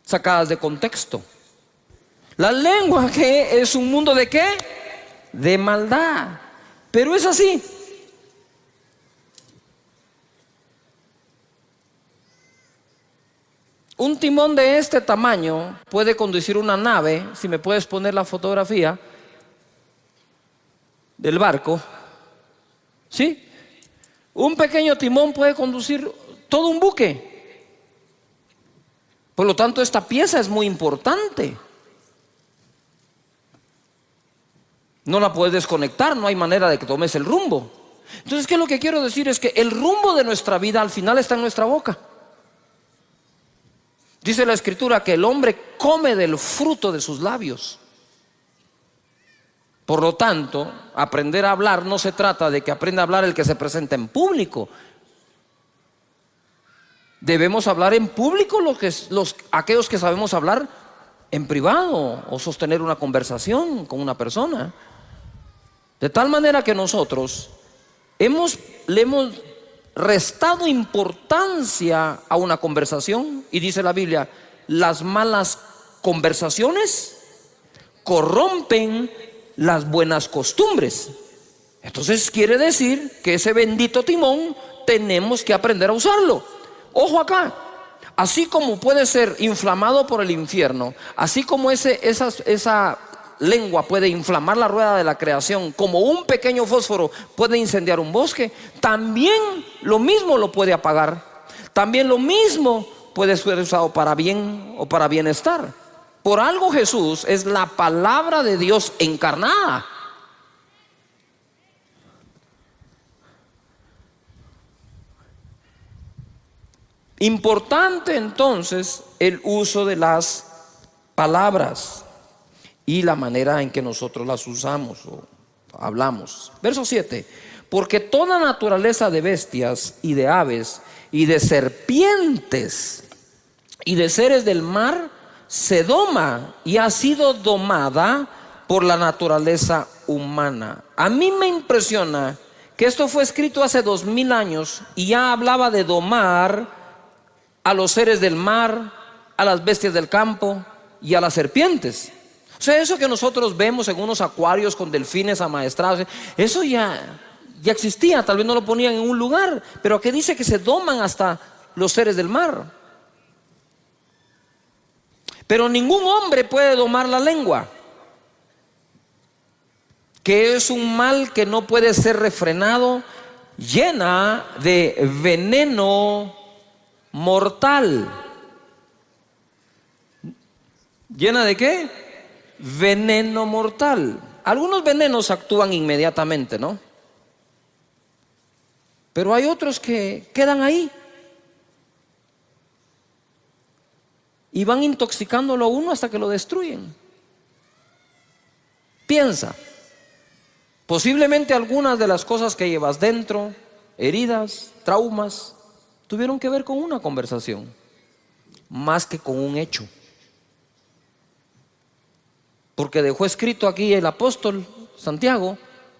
[SPEAKER 1] sacadas de contexto. La lengua, que es un mundo de ¿qué? De maldad. Pero es así. Un timón de este tamaño puede conducir una nave. Si me puedes poner la fotografía del barco, ¿sí? Un pequeño timón puede conducir todo un buque. Por lo tanto, esta pieza es muy importante. No la puedes desconectar, no hay manera de que tomes el rumbo. Entonces, ¿qué es lo que quiero decir? Es que el rumbo de nuestra vida al final está en nuestra boca. Dice la Escritura que el hombre come del fruto de sus labios. Por lo tanto, aprender a hablar no se trata de que aprenda a hablar el que se presenta en público. Debemos hablar en público aquellos que sabemos hablar en privado o sostener una conversación con una persona. De tal manera que nosotros le hemos restado importancia a una conversación, y dice la Biblia, las malas conversaciones corrompen las buenas costumbres. Entonces quiere decir que ese bendito timón tenemos que aprender a usarlo. Ojo acá, así como puede ser inflamado por el infierno, así como esa lengua puede inflamar la rueda de la creación, como un pequeño fósforo puede incendiar un bosque, también lo mismo lo puede apagar. También lo mismo puede ser usado para bien o para bienestar. Por algo Jesús es la palabra de Dios encarnada. Importante entonces el uso de las palabras y la manera en que nosotros las usamos o hablamos. Verso 7. Porque toda naturaleza de bestias y de aves y de serpientes y de seres del mar se doma y ha sido domada por la naturaleza humana. A mí me impresiona que esto fue escrito hace 2000 años y ya hablaba de domar a los seres del mar, a las bestias del campo y a las serpientes. O sea, eso que nosotros vemos en unos acuarios con delfines amaestrados, eso ya existía. Tal vez no lo ponían en un lugar, pero que dice que se doman hasta los seres del mar. Pero ningún hombre puede domar la lengua, que es un mal que no puede ser refrenado, llena de veneno mortal. ¿Llena de qué? Veneno mortal. Algunos venenos actúan inmediatamente, ¿no? Pero hay otros que quedan ahí y van intoxicándolo a uno hasta que lo destruyen. Piensa, posiblemente algunas de las cosas que llevas dentro, heridas, traumas, tuvieron que ver con una conversación, más que con un hecho. Porque dejó escrito aquí el apóstol Santiago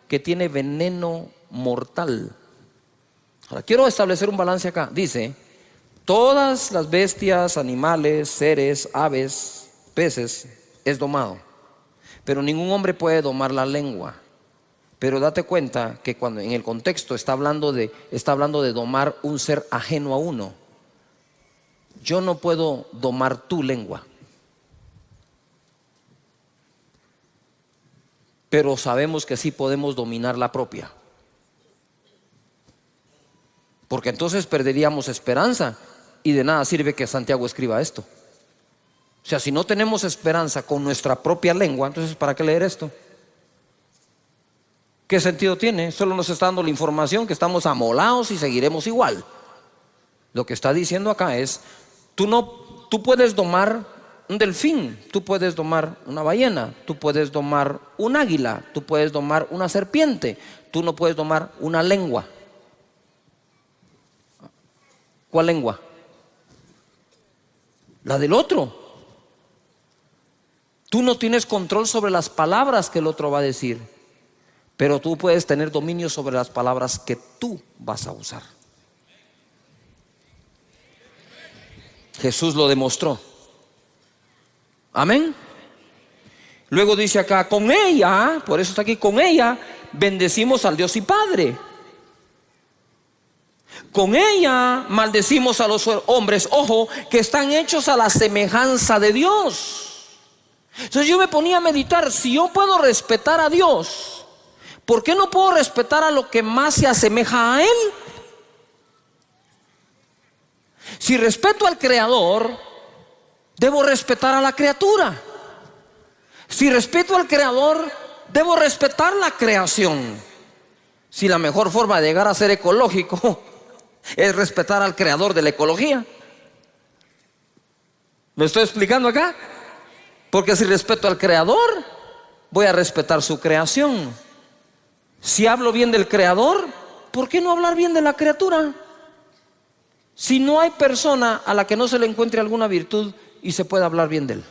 [SPEAKER 1] que tiene veneno mortal. Ahora quiero establecer un balance acá. Dice, todas las bestias, animales, seres, aves, peces, es domado. Pero ningún hombre puede domar la lengua. Pero date cuenta que cuando en el contexto está hablando de domar un ser ajeno a uno. Yo no puedo domar tu lengua. Pero sabemos que sí podemos dominar la propia. Porque entonces perderíamos esperanza y de nada sirve que Santiago escriba esto. O sea, si no tenemos esperanza con nuestra propia lengua, entonces ¿para qué leer esto? ¿Qué sentido tiene? Solo nos está dando la información que estamos amolados y seguiremos igual. Lo que está diciendo acá es, tú puedes domar un delfín, tú puedes domar una ballena, tú puedes domar un águila, tú puedes domar una serpiente, tú no puedes domar una lengua. ¿Cuál lengua? La del otro. Tú no tienes control sobre las palabras que el otro va a decir, pero tú puedes tener dominio sobre las palabras que tú vas a usar. Jesús lo demostró. Amén. Luego dice acá, con ella, por eso está aquí, con ella bendecimos al Dios y Padre. Con ella maldecimos a los hombres, ojo, que están hechos a la semejanza de Dios. Entonces yo me ponía a meditar, si yo puedo respetar a Dios, ¿por qué no puedo respetar a lo que más se asemeja a Él? Si respeto al Creador, debo respetar a la criatura. Si respeto al Creador, debo respetar la creación. Si la mejor forma de llegar a ser ecológico es respetar al Creador de la ecología. ¿Me estoy explicando acá? Porque si respeto al Creador, voy a respetar su creación. Si hablo bien del Creador, ¿por qué no hablar bien de la criatura? Si no hay persona a la que no se le encuentre alguna virtud y se pueda hablar bien de él.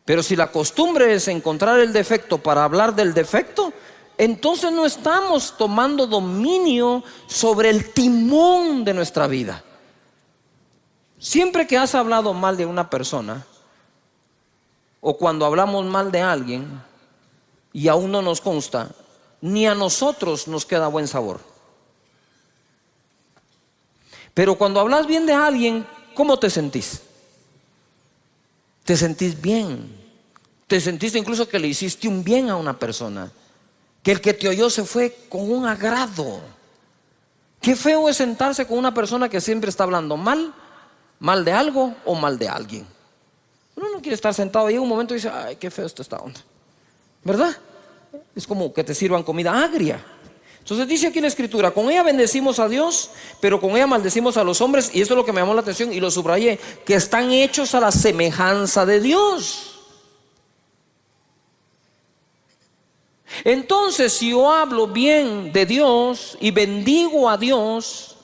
[SPEAKER 1] Pero si la costumbre es encontrar el defecto para hablar del defecto, entonces no estamos tomando dominio sobre el timón de nuestra vida. Siempre que has hablado mal de una persona, o cuando hablamos mal de alguien y aún no nos consta, ni a nosotros nos queda buen sabor. Pero cuando hablas bien de alguien, ¿cómo te sentís? Te sentís bien, Te sentiste incluso que le hiciste un bien a una persona, que el que te oyó se fue con un agrado. Qué feo es sentarse con una persona que siempre está hablando mal de algo o mal de alguien. Uno no quiere estar sentado ahí en un momento y dice, ay, qué feo está esta onda, ¿verdad? Es como que te sirvan comida agria. Entonces dice aquí la escritura, con ella bendecimos a Dios, pero con ella maldecimos a los hombres. Y esto es lo que me llamó la atención y lo subrayé, que están hechos a la semejanza de Dios. Entonces, si yo hablo bien de Dios y bendigo a Dios,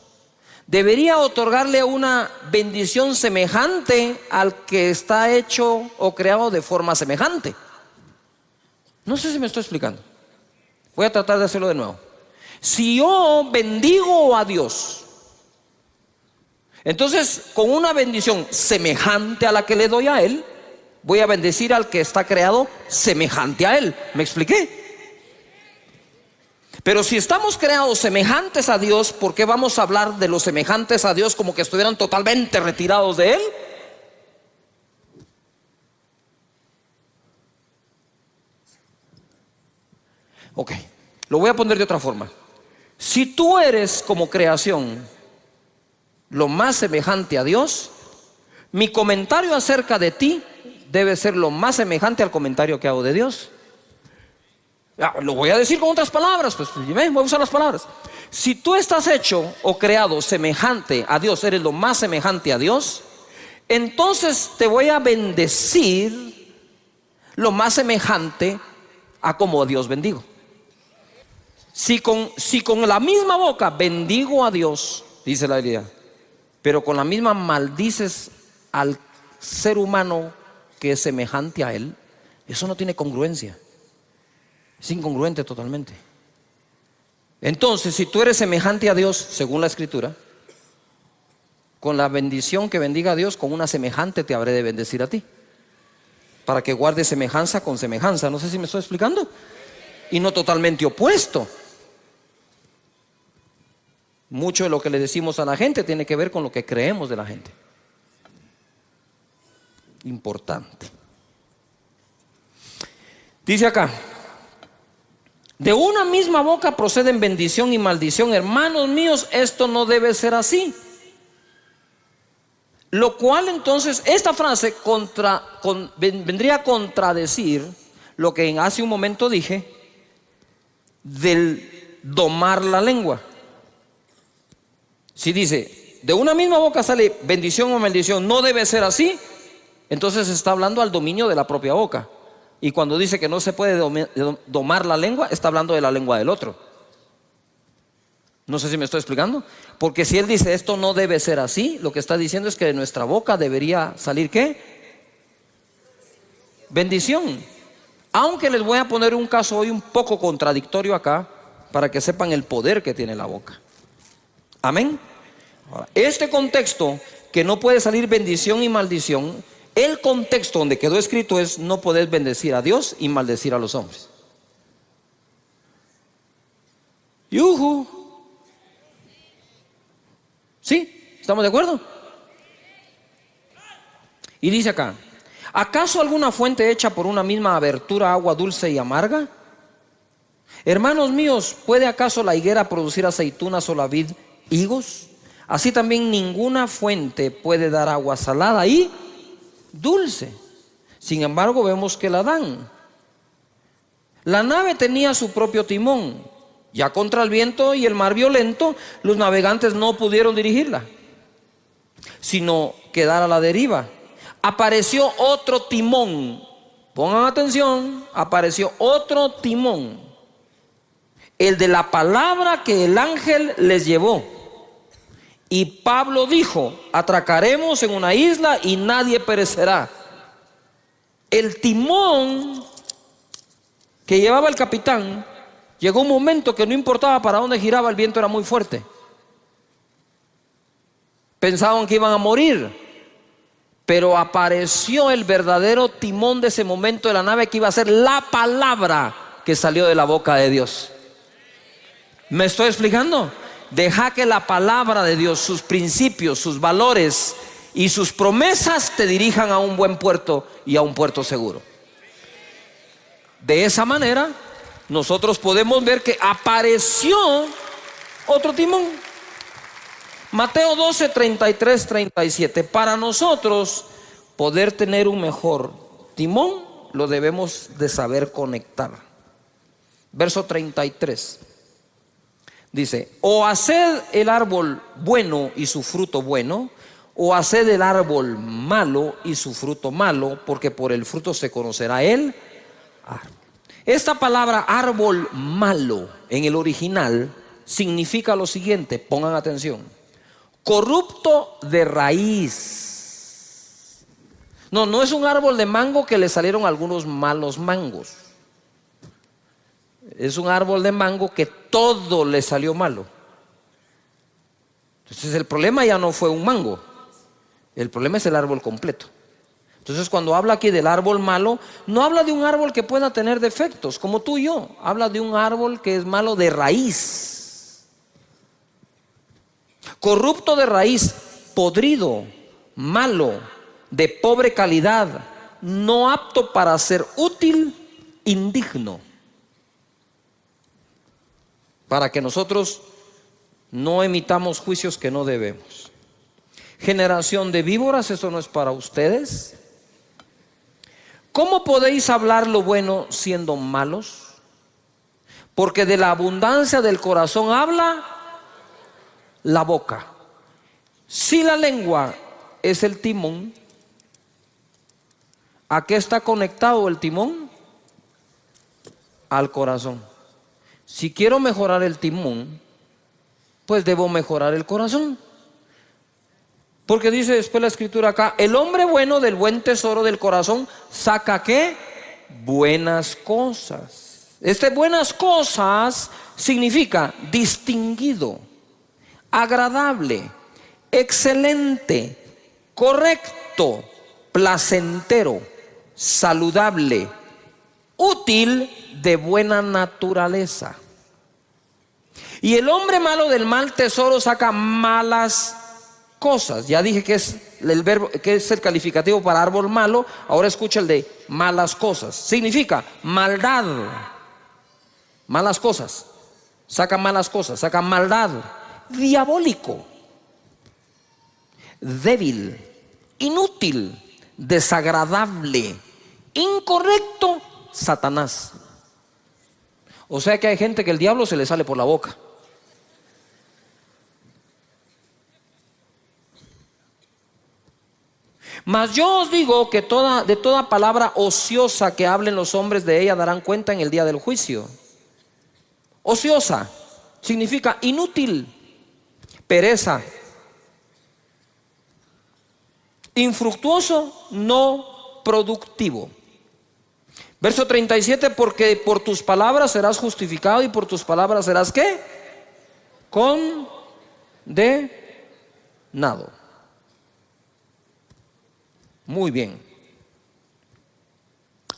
[SPEAKER 1] debería otorgarle una bendición semejante al que está hecho o creado de forma semejante. No sé si me estoy explicando. Voy a tratar de hacerlo de nuevo. Si yo bendigo a Dios, entonces con una bendición semejante a la que le doy a Él, voy a bendecir al que está creado semejante a Él. ¿Me expliqué? Pero si estamos creados semejantes a Dios, ¿por qué vamos a hablar de los semejantes a Dios como que estuvieran totalmente retirados de Él? Ok, lo voy a poner de otra forma. Si tú eres como creación lo más semejante a Dios, mi comentario acerca de ti debe ser lo más semejante al comentario que hago de Dios. Lo voy a decir con otras palabras, pues voy a usar las palabras. Si tú estás hecho o creado semejante a Dios, eres lo más semejante a Dios, entonces te voy a bendecir lo más semejante a como a Dios bendigo. Si con la misma boca bendigo a Dios, dice la Biblia, pero con la misma maldices al ser humano que es semejante a Él, eso no tiene congruencia. Es incongruente totalmente. Entonces, si tú eres semejante a Dios, según la Escritura, con la bendición que bendiga a Dios, con una semejante te habré de bendecir a ti, para que guardes semejanza con semejanza. No sé si me estoy explicando. Y no totalmente opuesto. Mucho de lo que le decimos a la gente tiene que ver con lo que creemos de la gente. Importante. Dice acá, de una misma boca proceden bendición y maldición. Hermanos míos, esto no debe ser así. Lo cual entonces, esta frase vendría a contradecir lo que hace un momento dije del domar la lengua. Si dice, de una misma boca sale bendición o maldición, no debe ser así, entonces está hablando al dominio de la propia boca. Y cuando dice que no se puede domar la lengua, está hablando de la lengua del otro. No sé si me estoy explicando. Porque si él dice esto no debe ser así, lo que está diciendo es que de nuestra boca debería salir ¿qué? Bendición. Aunque les voy a poner un caso hoy un poco contradictorio acá, para que sepan el poder que tiene la boca. Amén. Ahora, este contexto que no puede salir bendición y maldición, el contexto donde quedó escrito es no poder bendecir a Dios y maldecir a los hombres. ¡Yujú! ¿Sí? ¿Estamos de acuerdo? Y dice acá, ¿acaso alguna fuente hecha por una misma abertura agua dulce y amarga? Hermanos míos, ¿puede acaso la higuera producir aceitunas o la vid higos? Así también ninguna fuente puede dar agua salada y dulce. Sin embargo, vemos que la dan. La nave tenía su propio timón. Ya contra el viento y el mar violento, los navegantes no pudieron dirigirla, sino quedar a la deriva. Apareció otro timón. Pongan atención, apareció otro timón, el de la palabra que el ángel les llevó. Y Pablo dijo, atracaremos en una isla y nadie perecerá. El timón que llevaba el capitán, llegó un momento que no importaba para dónde giraba, el viento era muy fuerte. Pensaban que iban a morir, pero apareció el verdadero timón de ese momento de la nave, que iba a ser la palabra que salió de la boca de Dios. ¿Me estoy explicando? Deja que la palabra de Dios, sus principios, sus valores y sus promesas te dirijan a un buen puerto y a un puerto seguro. De esa manera, nosotros podemos ver que apareció otro timón. Mateo 12, 33, 37. Para nosotros poder tener un mejor timón, lo debemos de saber conectar. Verso 33. Dice: o haced el árbol bueno y su fruto bueno, o haced el árbol malo y su fruto malo, porque por el fruto se conocerá el árbol. Esta palabra árbol malo en el original significa lo siguiente, pongan atención: corrupto de raíz. No es un árbol de mango que le salieron algunos malos mangos. Es un árbol de mango que todo le salió malo. Entonces el problema ya no fue un mango, el problema es el árbol completo. Entonces cuando habla aquí del árbol malo, no habla de un árbol que pueda tener defectos como tú y yo, habla de un árbol que es malo de raíz. Corrupto de raíz, podrido, malo, de pobre calidad, no apto para ser útil, indigno. Para que nosotros no emitamos juicios que no debemos. Generación de víboras, eso no es para ustedes. ¿Cómo podéis hablar lo bueno siendo malos? Porque de la abundancia del corazón habla la boca. Si la lengua es el timón, ¿a qué está conectado el timón? Al corazón. Si quiero mejorar el timón, pues debo mejorar el corazón. Porque dice después la escritura acá: el hombre bueno del buen tesoro del corazón saca ¿qué? Buenas cosas. Buenas cosas significa distinguido, agradable, excelente, correcto, placentero, saludable, útil, de buena naturaleza. Y el hombre malo del mal tesoro saca malas cosas. Ya dije que es el verbo, que es el calificativo para árbol malo. Ahora escucha el de malas cosas. Significa maldad. Malas cosas. Saca malas cosas, saca maldad. Diabólico, débil, inútil, desagradable, incorrecto, Satanás. O sea que hay gente que el diablo se le sale por la boca. Mas yo os digo que de toda palabra ociosa que hablen los hombres, de ella darán cuenta en el día del juicio. Ociosa significa inútil, pereza, infructuoso, no productivo. Verso 37, porque por tus palabras serás justificado y por tus palabras serás ¿qué? Condenado. Muy bien.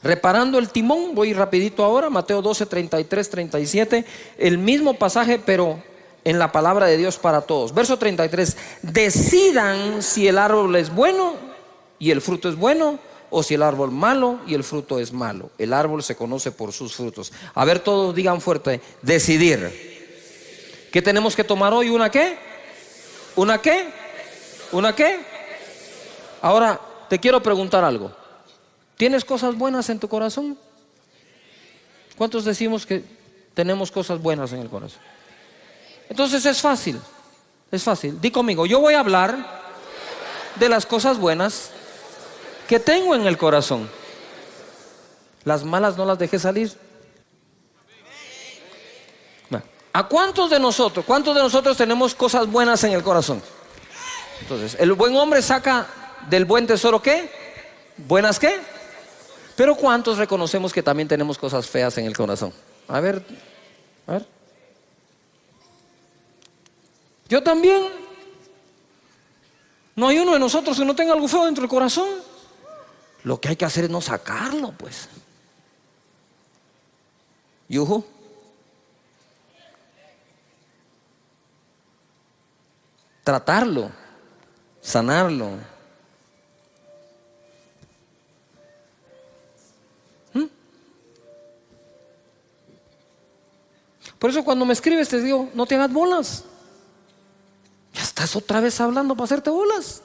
[SPEAKER 1] Reparando el timón, voy rapidito ahora, Mateo 12, 33, 37, el mismo pasaje pero en la palabra de Dios para todos. Verso 33, decidan si el árbol es bueno y el fruto es bueno, o si el árbol malo y el fruto es malo. El árbol se conoce por sus frutos. A ver, todos digan fuerte: decidir. ¿Qué tenemos que tomar hoy? ¿Una qué? ¿Una qué? ¿Una qué? Ahora te quiero preguntar algo. ¿Tienes cosas buenas en tu corazón? ¿Cuántos decimos que tenemos cosas buenas en el corazón? Entonces es fácil. Es fácil. Di conmigo: yo voy a hablar de las cosas buenas que tengo en el corazón. Las malas no las dejé salir. ¿A cuántos de nosotros tenemos cosas buenas en el corazón? Entonces, el buen hombre saca del buen tesoro ¿qué? ¿Buenas qué? Pero ¿cuántos reconocemos que también tenemos cosas feas en el corazón? A ver. Yo también. No hay uno de nosotros que no tenga algo feo dentro del corazón. Lo que hay que hacer es no sacarlo, pues. Yuhu. Tratarlo, sanarlo. Por eso cuando me escribes te digo, no te hagas bolas. Ya estás otra vez hablando para hacerte bolas.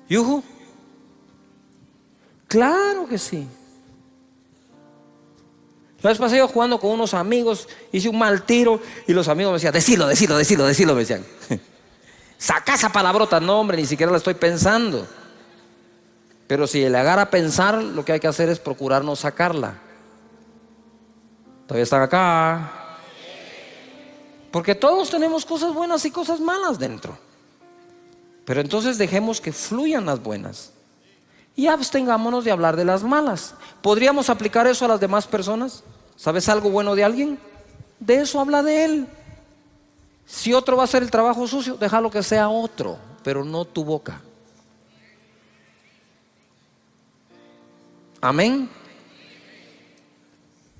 [SPEAKER 1] ¿Yuju? Claro que sí. La vez pasada iba jugando con unos amigos, hice un mal tiro y los amigos me decían, decilo, me decían. Saca esa palabrota. No, hombre, ni siquiera la estoy pensando. Pero si le agarra a pensar, lo que hay que hacer es procurar no sacarla. Todavía están acá. Porque todos tenemos cosas buenas y cosas malas dentro. Pero entonces dejemos que fluyan las buenas y abstengámonos de hablar de las malas. ¿Podríamos aplicar eso a las demás personas? ¿Sabes algo bueno de alguien? De eso habla de él. Si otro va a hacer el trabajo sucio, déjalo que sea otro, pero no tu boca. Amén.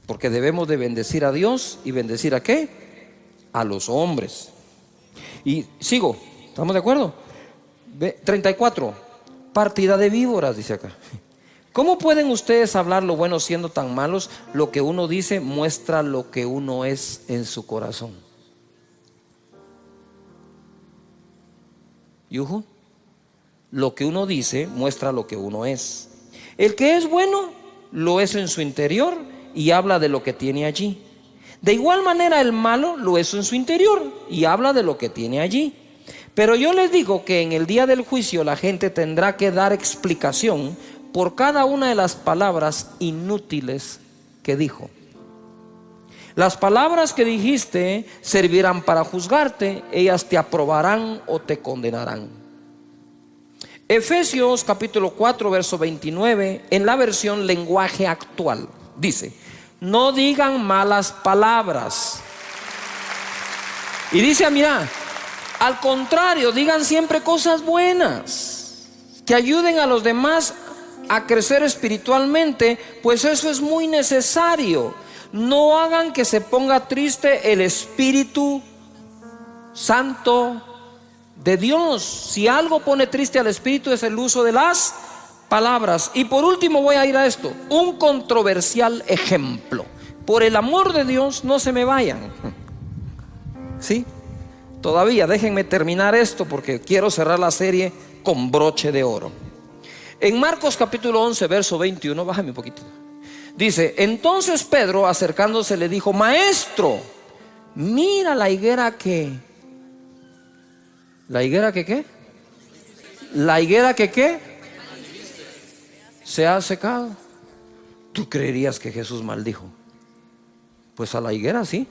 [SPEAKER 1] Porque debemos de bendecir a Dios. ¿Y bendecir a qué? A los hombres. Y sigo, ¿estamos de acuerdo? 34, partida de víboras, dice acá. ¿Cómo pueden ustedes hablar lo bueno siendo tan malos? Lo que uno dice muestra lo que uno es en su corazón. ¿Yuju? Lo que uno dice muestra lo que uno es. El que es bueno lo es en su interior y habla de lo que tiene allí. De igual manera el malo lo es en su interior y habla de lo que tiene allí. Pero yo les digo que en el día del juicio la gente tendrá que dar explicación por cada una de las palabras inútiles que dijo. Las palabras que dijiste servirán para juzgarte, ellas te aprobarán o te condenarán. Efesios capítulo 4 verso 29 en la versión lenguaje actual dice: no digan malas palabras. Y dice, mira, al contrario, digan siempre cosas buenas que ayuden a los demás a crecer espiritualmente, pues eso es muy necesario. No hagan que se ponga triste el Espíritu Santo de Dios. Si algo pone triste al Espíritu es el uso de las palabras. Y por último voy a ir a esto, un controversial ejemplo. Por el amor de Dios, no se me vayan. ¿Sí? Todavía déjenme terminar esto porque quiero cerrar la serie con broche de oro. En Marcos capítulo 11 verso 21, bájame un poquito. Dice, entonces Pedro acercándose le dijo: maestro, mira la higuera que... ¿La higuera que qué? La higuera que qué se ha secado. ¿Tú creerías que Jesús maldijo? Pues a la higuera sí.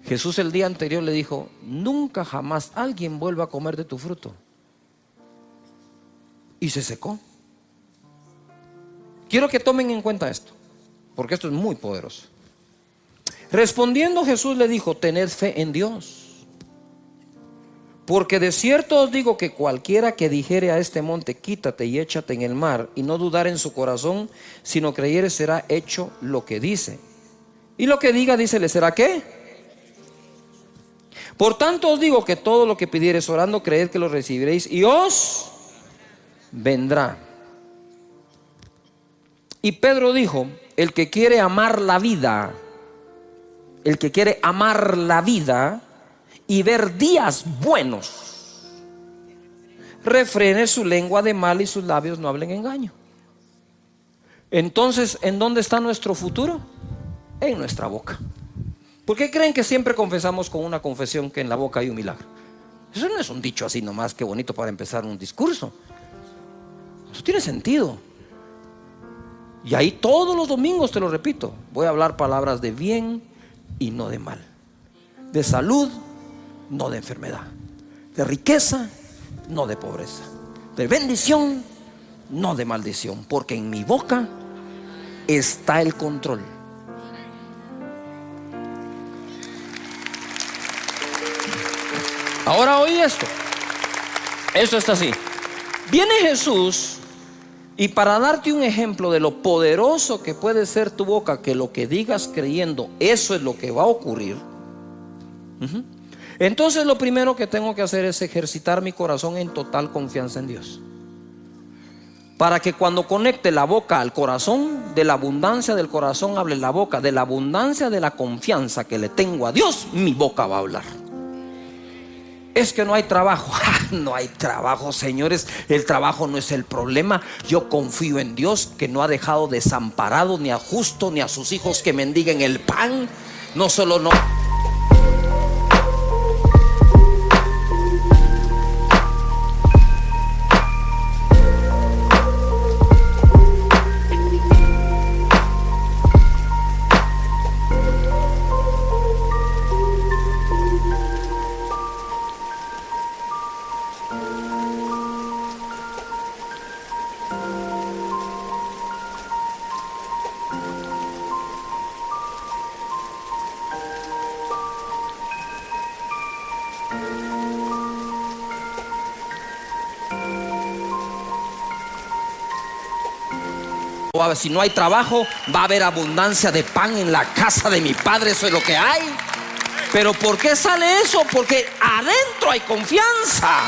[SPEAKER 1] Jesús el día anterior le dijo: nunca jamás alguien vuelva a comer de tu fruto. Y se secó. Quiero que tomen en cuenta esto, porque esto es muy poderoso. Respondiendo Jesús le dijo: tened fe en Dios, porque de cierto os digo que cualquiera que dijere a este monte: quítate y échate en el mar, y no dudar en su corazón, sino creyere, será hecho lo que dice. Y lo que diga, dice, le será ¿qué? Por tanto os digo que todo lo que pidiereis orando, creed que lo recibiréis y os vendrá. Y Pedro dijo: el que quiere amar la vida, el que quiere amar la vida y ver días buenos, refrene su lengua de mal y sus labios no hablen engaño. Entonces, ¿en dónde está nuestro futuro? En nuestra boca. ¿Por qué creen que siempre confesamos con una confesión que en la boca hay un milagro? Eso no es un dicho así nomás, qué bonito para empezar un discurso. Eso tiene sentido. Y ahí todos los domingos te lo repito, voy a hablar palabras de bien y no de mal, de salud, no de enfermedad, de riqueza, no de pobreza, de bendición, no de maldición, porque en mi boca está el control. Ahora oí esto. Esto está así. Viene Jesús, y para darte un ejemplo de lo poderoso que puede ser tu boca, que lo que digas creyendo, eso es lo que va a ocurrir. Entonces lo primero que tengo que hacer es ejercitar mi corazón en total confianza en Dios, para que cuando conecte la boca al corazón, de la abundancia del corazón hable la boca. De la abundancia de la confianza que le tengo a Dios, mi boca va a hablar. Es que no hay trabajo. No hay trabajo, señores. El trabajo no es el problema. Yo confío en Dios, que no ha dejado desamparado ni a justo ni a sus hijos que mendiguen el pan. No solo no. Si no hay trabajo, va a haber abundancia de pan en la casa de mi padre. Eso es lo que hay. Pero ¿por qué sale eso? Porque adentro hay confianza.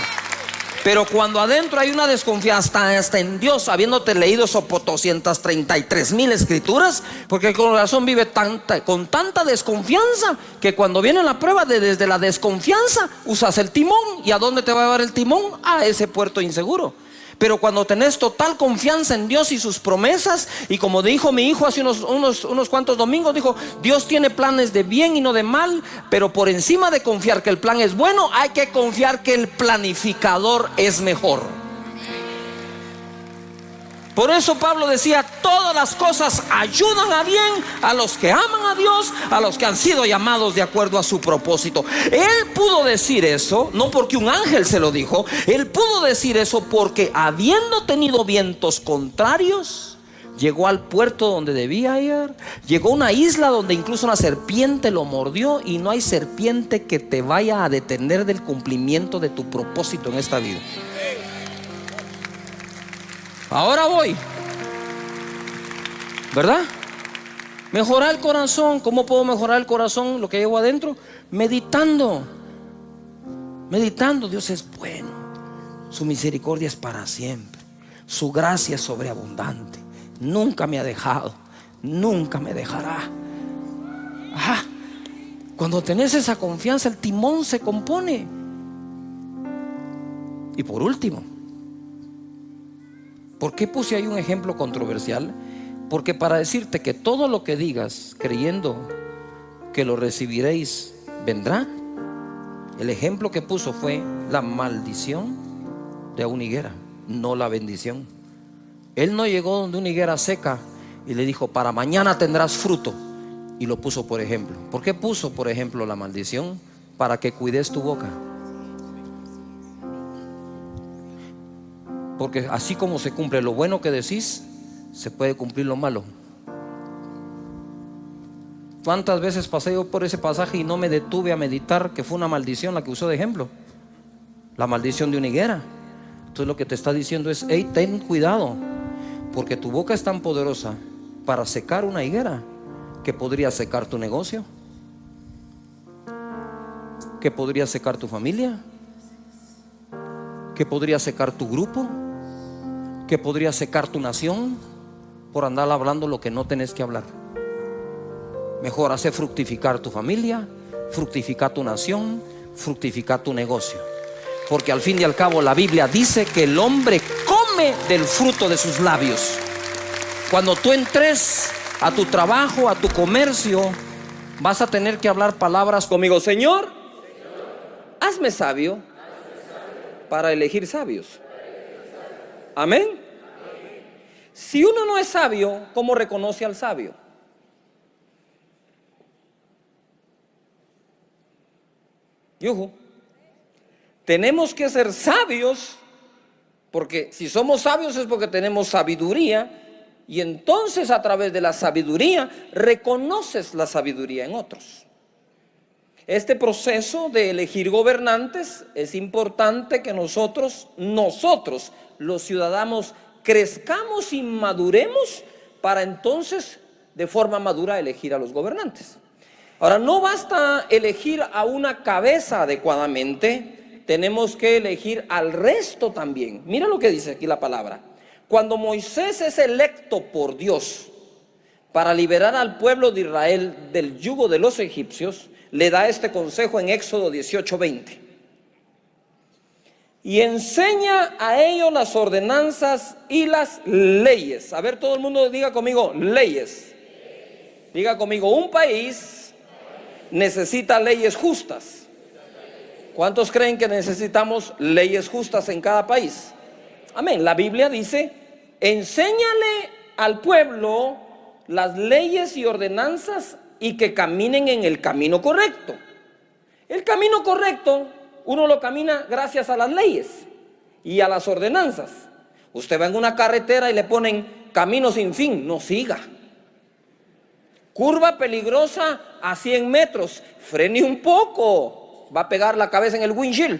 [SPEAKER 1] Pero cuando adentro hay una desconfianza hasta en Dios, habiéndote leído esos 233,000 escrituras, porque el corazón vive con tanta desconfianza, que cuando viene la prueba, desde la desconfianza usas el timón. ¿Y a dónde te va a llevar el timón? A ese puerto inseguro. Pero cuando tenés total confianza en Dios y sus promesas, y como dijo mi hijo hace unos cuantos domingos, dijo: Dios tiene planes de bien y no de mal. Pero por encima de confiar que el plan es bueno, hay que confiar que el planificador es mejor. Por eso Pablo decía: todas las cosas ayudan a bien a los que aman a Dios, a los que han sido llamados de acuerdo a su propósito. Él pudo decir eso no porque un ángel se lo dijo. Él pudo decir eso porque, habiendo tenido vientos contrarios, llegó al puerto donde debía ir. Llegó a una isla donde incluso una serpiente lo mordió. Y no hay serpiente que te vaya a detener del cumplimiento de tu propósito en esta vida. Ahora voy, ¿verdad? Mejorar el corazón. ¿Cómo puedo mejorar el corazón? Lo que llevo adentro, meditando. Dios es bueno, su misericordia es para siempre, su gracia es sobreabundante, nunca me ha dejado, nunca me dejará. Cuando tenés esa confianza, el timón se compone. Y por último, ¿por qué puse ahí un ejemplo controversial? Porque para decirte que todo lo que digas creyendo que lo recibiréis vendrá, el ejemplo que puso fue la maldición de una higuera, no la bendición. Él no llegó donde una higuera seca y le dijo: para mañana tendrás fruto, y lo puso por ejemplo. ¿Por qué puso por ejemplo la maldición? Para que cuides tu boca. Porque así como se cumple lo bueno que decís, se puede cumplir lo malo. ¿Cuántas veces pasé yo por ese pasaje y no me detuve a meditar que fue una maldición la que usó de ejemplo? La maldición de una higuera. Entonces lo que te está diciendo es: hey, ten cuidado, porque tu boca es tan poderosa para secar una higuera que podría secar tu negocio, que podría secar tu familia, que podría secar tu grupo, que podría secar tu nación, por andar hablando lo que no tenés que hablar. Mejor hacer fructificar tu familia, fructificar tu nación, fructificar tu negocio. Porque al fin y al cabo la Biblia dice que el hombre come del fruto de sus labios. Cuando tú entres a tu trabajo, a tu comercio, vas a tener que hablar palabras conmigo: Señor, hazme sabio para elegir sabios. Amén. Si uno no es sabio, ¿cómo reconoce al sabio? Yuhu. Tenemos que ser sabios, porque si somos sabios es porque tenemos sabiduría. Y entonces, a través de la sabiduría, reconoces la sabiduría en otros. Este proceso de elegir gobernantes, es importante que nosotros los ciudadanos, crezcamos y maduremos para entonces de forma madura elegir a los gobernantes. Ahora, no basta elegir a una cabeza adecuadamente, tenemos que elegir al resto también. Mira lo que dice aquí la palabra. Cuando Moisés es electo por Dios para liberar al pueblo de Israel del yugo de los egipcios, le da este consejo en Éxodo 18:20. Y enseña a ellos las ordenanzas y las leyes. A ver, todo el mundo diga conmigo, leyes. Diga conmigo, un país necesita leyes justas. ¿Cuántos creen que necesitamos leyes justas en cada país? Amén. La Biblia dice, enséñale al pueblo las leyes y ordenanzas y que caminen en el camino correcto. El camino correcto uno lo camina gracias a las leyes y a las ordenanzas. Usted va en una carretera y le ponen camino sin fin, no siga. Curva peligrosa a 100 metros, frene un poco, va a pegar la cabeza en el windshield.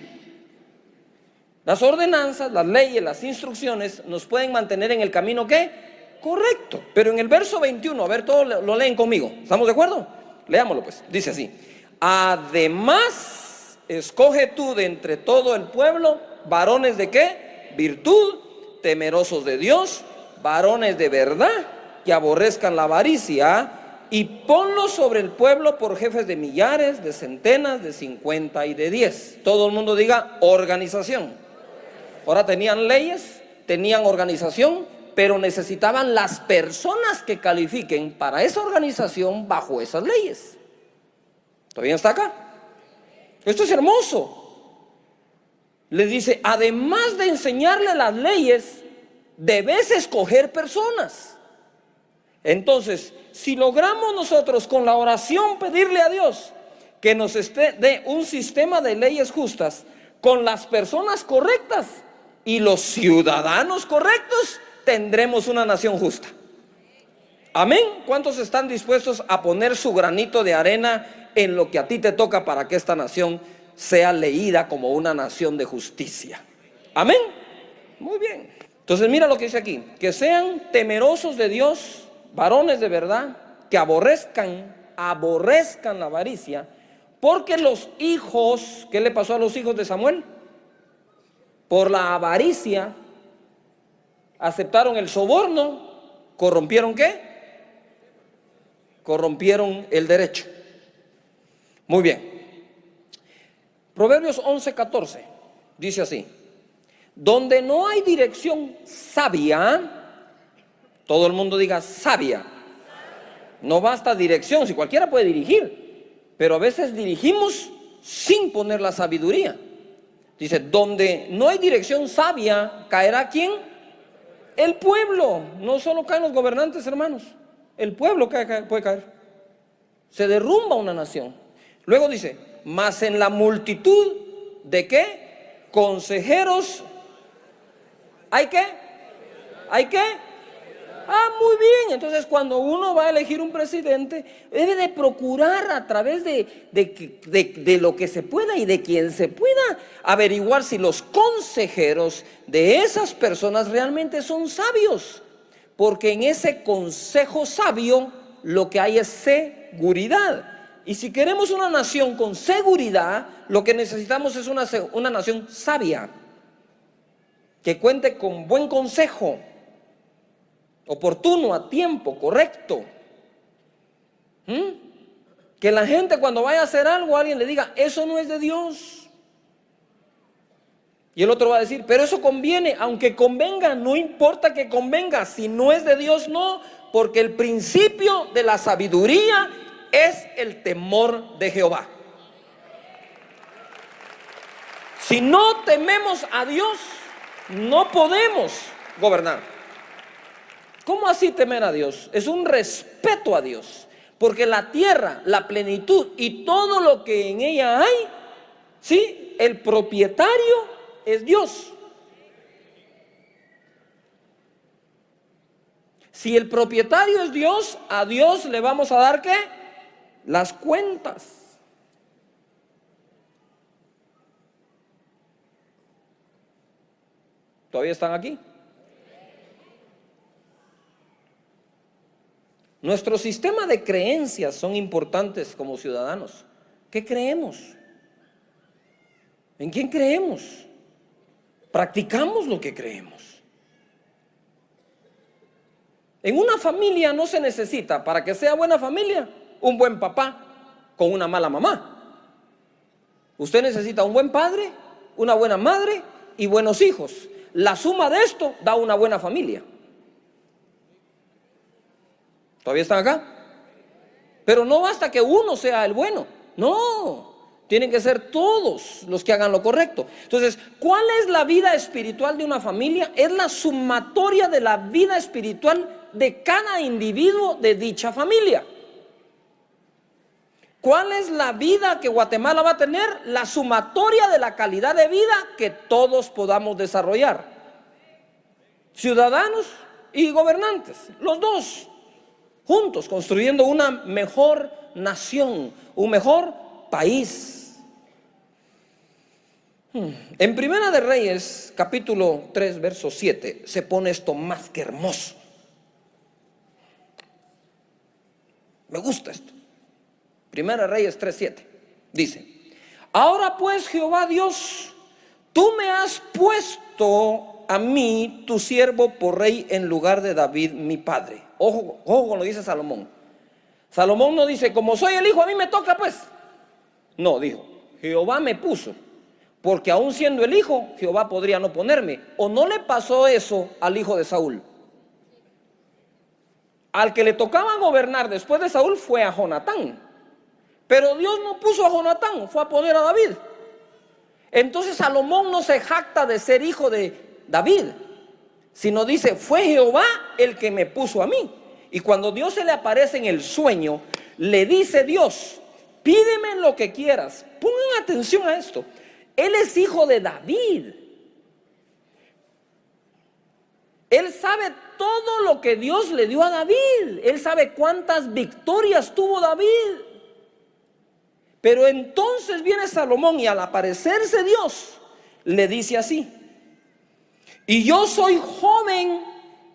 [SPEAKER 1] Las ordenanzas, las leyes, las instrucciones nos pueden mantener en el camino ¿qué? Correcto. Pero en el verso 21, a ver, todos lo leen conmigo. ¿Estamos de acuerdo? Leámoslo pues. Dice así: además, escoge tú de entre todo el pueblo varones de ¿qué? Virtud, temerosos de Dios, varones de verdad, que aborrezcan la avaricia, y ponlos sobre el pueblo por jefes de millares, de centenas, de 50 y de 10. Todo el mundo diga organización. Ahora tenían leyes, tenían organización, pero necesitaban las personas que califiquen para esa organización bajo esas leyes. ¿Todavía está acá? Esto es hermoso. Les dice, además de enseñarle las leyes, debes escoger personas. Entonces, si logramos nosotros con la oración pedirle a Dios que nos dé un sistema de leyes justas con las personas correctas y los ciudadanos correctos, tendremos una nación justa. Amén. ¿Cuántos están dispuestos a poner su granito de arena en lo que a ti te toca para que esta nación sea leída como una nación de justicia? Amén. Muy bien. Entonces mira lo que dice aquí: que sean temerosos de Dios, varones de verdad, que aborrezcan la avaricia, porque los hijos, ¿qué le pasó a los hijos de Samuel? Por la avaricia aceptaron el soborno, corrompieron ¿qué? Corrompieron el derecho. Muy bien. Proverbios 11:14 dice así: donde no hay dirección sabia, todo el mundo diga sabia. No basta dirección, si cualquiera puede dirigir, pero a veces dirigimos sin poner la sabiduría. Dice, donde no hay dirección sabia, ¿caerá quién? El pueblo. No solo caen los gobernantes, hermanos, el pueblo puede caer. Se derrumba una nación. Luego dice, mas en la multitud de ¿qué? Consejeros, ¿hay qué? ¿Hay qué? Muy bien. Entonces, cuando uno va a elegir un presidente, debe de procurar a través de lo que se pueda y de quien se pueda averiguar si los consejeros de esas personas realmente son sabios, porque en ese consejo sabio lo que hay es seguridad. Y si queremos una nación con seguridad, lo que necesitamos es una nación sabia, que cuente con buen consejo, oportuno, a tiempo, correcto. Que la gente cuando vaya a hacer algo, alguien le diga, eso no es de Dios. Y el otro va a decir, pero eso conviene. Aunque convenga, no importa que convenga. Si no es de Dios, no. Porque el principio de la sabiduría es el temor de Jehová. Si no tememos a Dios, no podemos gobernar. ¿Cómo así temer a Dios? Es un respeto a Dios, porque la tierra, la plenitud y todo lo que en ella hay, ¿sí? El propietario es Dios. Si el propietario es Dios, a Dios le vamos a dar ¿qué? Las cuentas. ¿Todavía están aquí? Nuestro sistema de creencias son importantes como ciudadanos. ¿Qué creemos? ¿En quién creemos? Practicamos lo que creemos. En una familia no se necesita, para que sea buena familia, un buen papá con una mala mamá. Usted necesita un buen padre, una buena madre y buenos hijos. La suma de esto da una buena familia. ¿Todavía están acá? Pero no basta que uno sea el bueno. No, tienen que ser todos los que hagan lo correcto. Entonces, ¿cuál es la vida espiritual de una familia? Es la sumatoria de la vida espiritual de cada individuo de dicha familia. ¿Cuál es la vida que Guatemala va a tener? La sumatoria de la calidad de vida que todos podamos desarrollar. Ciudadanos y gobernantes, los dos juntos, construyendo una mejor nación, un mejor país. En Primera de Reyes, capítulo 3, verso 7, se pone esto más que hermoso. Me gusta esto. Primera de Reyes 3:7 dice: ahora pues, Jehová Dios, tú me has puesto a mí, tu siervo, por rey en lugar de David, mi padre. Ojo, ojo con lo que dice Salomón. Salomón no dice, como soy el hijo, a mí me toca pues. No, dijo, Jehová me puso, porque aún siendo el hijo, Jehová podría no ponerme. ¿O no le pasó eso al hijo de Saúl? Al que le tocaba gobernar después de Saúl fue a Jonatán. Pero Dios no puso a Jonatán, fue a poner a David. Entonces Salomón no se jacta de ser hijo de David, sino dice, fue Jehová el que me puso a mí. Y cuando Dios se le aparece en el sueño, le dice Dios, pídeme lo que quieras. Pongan atención a esto. Él es hijo de David. Él sabe todo lo que Dios le dio a David. Él sabe cuántas victorias tuvo David. Pero entonces viene Salomón y al aparecerse Dios, le dice así: y yo soy joven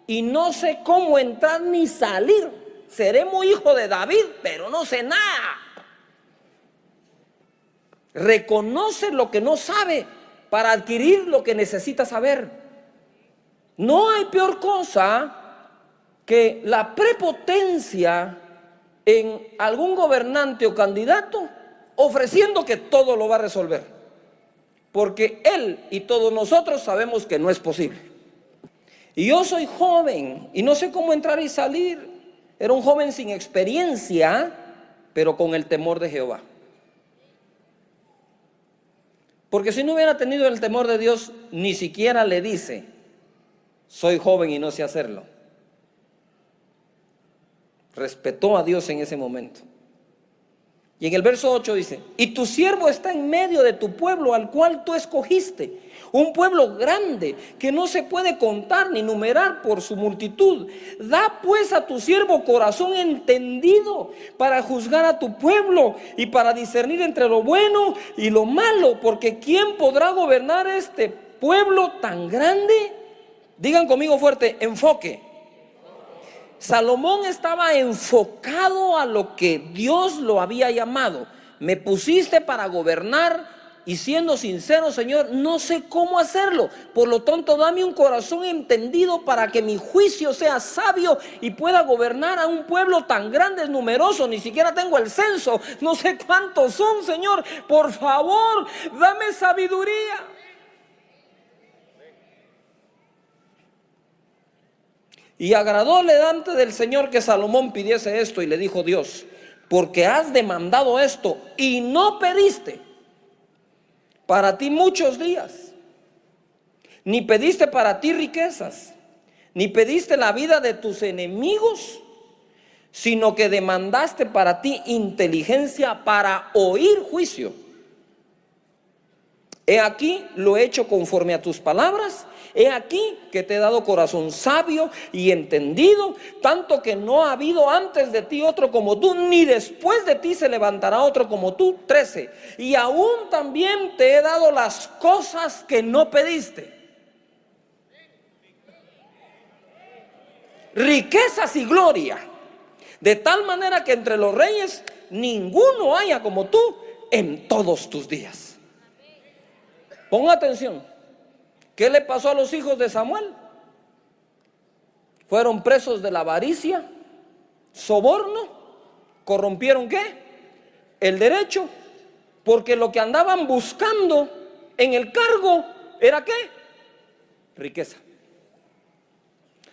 [SPEAKER 1] y no sé cómo entrar ni salir. Seré muy hijo de David, pero no sé nada. Reconoce lo que no sabe para adquirir lo que necesita saber. No hay peor cosa que la prepotencia en algún gobernante o candidato ofreciendo que todo lo va a resolver, porque él y todos nosotros sabemos que no es posible. Y yo soy joven y no sé cómo entrar y salir. Era un joven sin experiencia, pero con el temor de Jehová. Porque si no hubiera tenido el temor de Dios, ni siquiera le dice, soy joven y no sé hacerlo. Respetó a Dios en ese momento. Y en el verso 8 dice, y tu siervo está en medio de tu pueblo al cual tú escogiste, un pueblo grande que no se puede contar ni numerar por su multitud. Da pues a tu siervo corazón entendido para juzgar a tu pueblo y para discernir entre lo bueno y lo malo, porque ¿quién podrá gobernar este pueblo tan grande? Digan conmigo fuerte, enfoque. Salomón estaba enfocado a lo que Dios lo había llamado. Me pusiste para gobernar y siendo sincero, Señor, no sé cómo hacerlo. Por lo tanto, dame un corazón entendido para que mi juicio sea sabio y pueda gobernar a un pueblo tan grande, numeroso. Ni siquiera tengo el censo, no sé cuántos son, Señor. Por favor, dame sabiduría. Y agradóle delante del Señor que Salomón pidiese esto, y le dijo Dios, porque has demandado esto y no pediste para ti muchos días, ni pediste para ti riquezas, ni pediste la vida de tus enemigos, sino que demandaste para ti inteligencia para oír juicio. He aquí lo he hecho conforme a tus palabras. He aquí que te he dado corazón sabio y entendido, tanto que no ha habido antes de ti otro como tú, ni después de ti se levantará otro como tú. 13. Y aún también te he dado las cosas que no pediste, riquezas y gloria, De tal manera que entre los reyes ninguno haya como tú en todos tus días. Ponga atención. ¿Qué le pasó a los hijos de Samuel? Fueron presos de la avaricia, soborno, corrompieron ¿qué? El derecho, porque lo que andaban buscando en el cargo era ¿qué? Riqueza.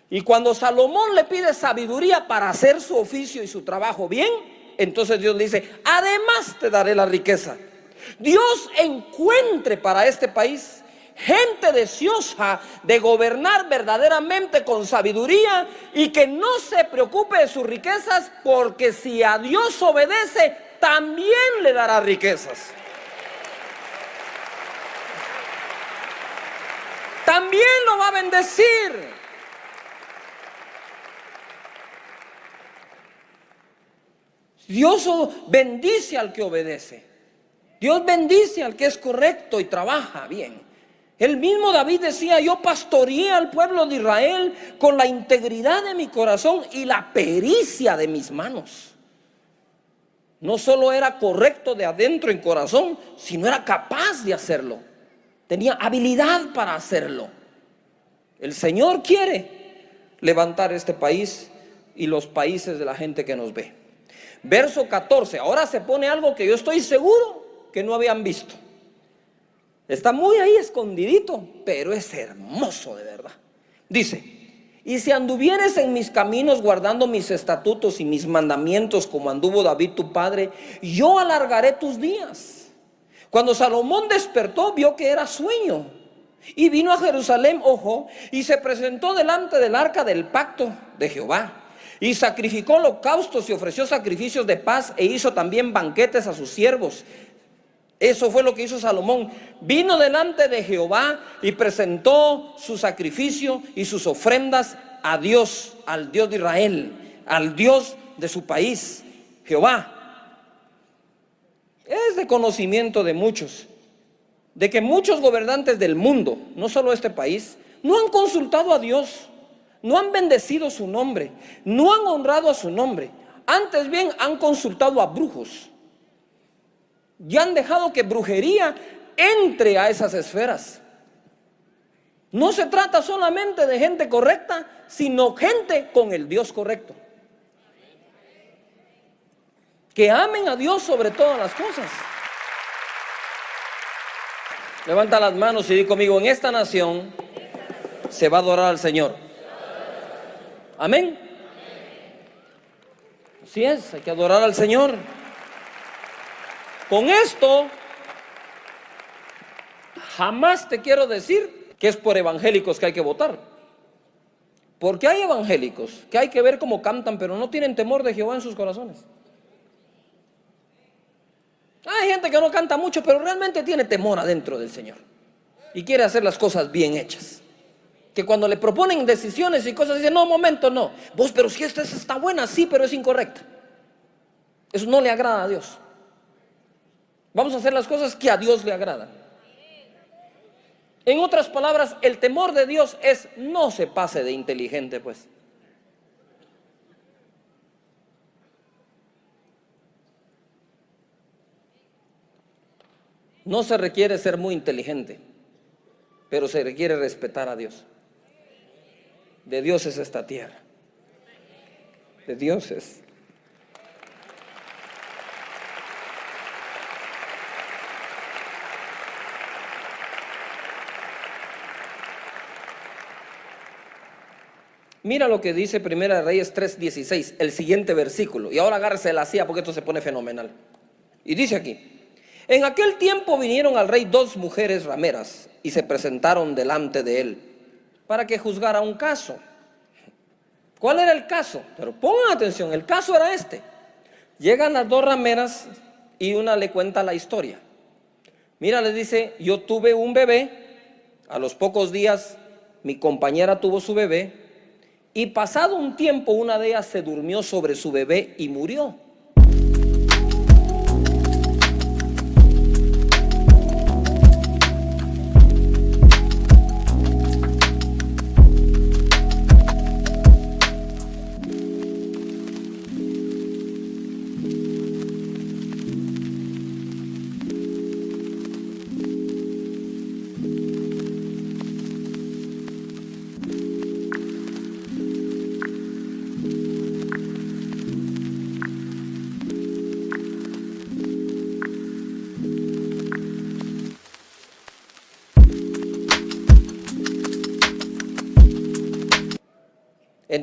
[SPEAKER 1] Y cuando Salomón le pide sabiduría para hacer su oficio y su trabajo bien, entonces Dios le dice, además te daré la riqueza. Dios encuentre para este país gente deseosa de gobernar verdaderamente con sabiduría y que no se preocupe de sus riquezas, porque si a Dios obedece, también le dará riquezas. También lo va a bendecir. Dios bendice al que obedece. Dios bendice al que es correcto y trabaja bien. El mismo David decía, yo pastoreé al pueblo de Israel con la integridad de mi corazón y la pericia de mis manos. No solo era correcto de adentro en corazón, sino era capaz de hacerlo. Tenía habilidad para hacerlo. El Señor quiere levantar este país y los países de la gente que nos ve. Verso 14, ahora se pone algo que yo estoy seguro que no habían visto. Está muy ahí escondidito, pero es hermoso de verdad. Dice, y si anduvieres en mis caminos guardando mis estatutos y mis mandamientos como anduvo David tu padre, yo alargaré tus días. Cuando Salomón despertó, vio que era sueño y vino a Jerusalén, ojo, y se presentó delante del arca del pacto de Jehová. Y sacrificó holocaustos y ofreció sacrificios de paz e hizo también banquetes a sus siervos. Eso fue lo que hizo Salomón. Vino delante de Jehová y presentó su sacrificio y sus ofrendas a Dios, al Dios de Israel, al Dios de su país, Jehová. Es de conocimiento de muchos, de que muchos gobernantes del mundo, no solo este país, no han consultado a Dios. No han bendecido su nombre, no han honrado a su nombre. Antes bien han consultado a brujos y han dejado que brujería entre a esas esferas. No se trata solamente de gente correcta, sino gente con el Dios correcto, que amen a Dios sobre todas las cosas. Levanta las manos y di conmigo, en esta nación se va a adorar al Señor. Amén. Así es, hay que adorar al Señor. Con esto, jamás te quiero decir que es por evangélicos que hay que votar. Porque hay evangélicos que hay que ver cómo cantan, pero no tienen temor de Jehová en sus corazones. Hay gente que no canta mucho, pero realmente tiene temor adentro del Señor y quiere hacer las cosas bien hechas. Que cuando le proponen decisiones y cosas, dicen, no, momento, no. Vos, pero si esta está buena, sí, pero es incorrecta. Eso no le agrada a Dios. Vamos a hacer las cosas que a Dios le agradan. En otras palabras, el temor de Dios es, no se pase de inteligente, pues. No se requiere ser muy inteligente, pero se requiere respetar a Dios. De Dios es esta tierra. De Dios es. Mira lo que dice Primera de Reyes 3:16, el siguiente versículo. Y ahora agárrese la silla porque esto se pone fenomenal. Y dice aquí, en aquel tiempo vinieron al rey 2 mujeres rameras y se presentaron delante de él para que juzgara un caso. ¿Cuál era el caso? Pero pongan atención, el caso era este. Llegan las 2 rameras y una le cuenta la historia. Mira, le dice, yo tuve un bebé, a los pocos días mi compañera tuvo su bebé, y pasado un tiempo una de ellas se durmió sobre su bebé y murió.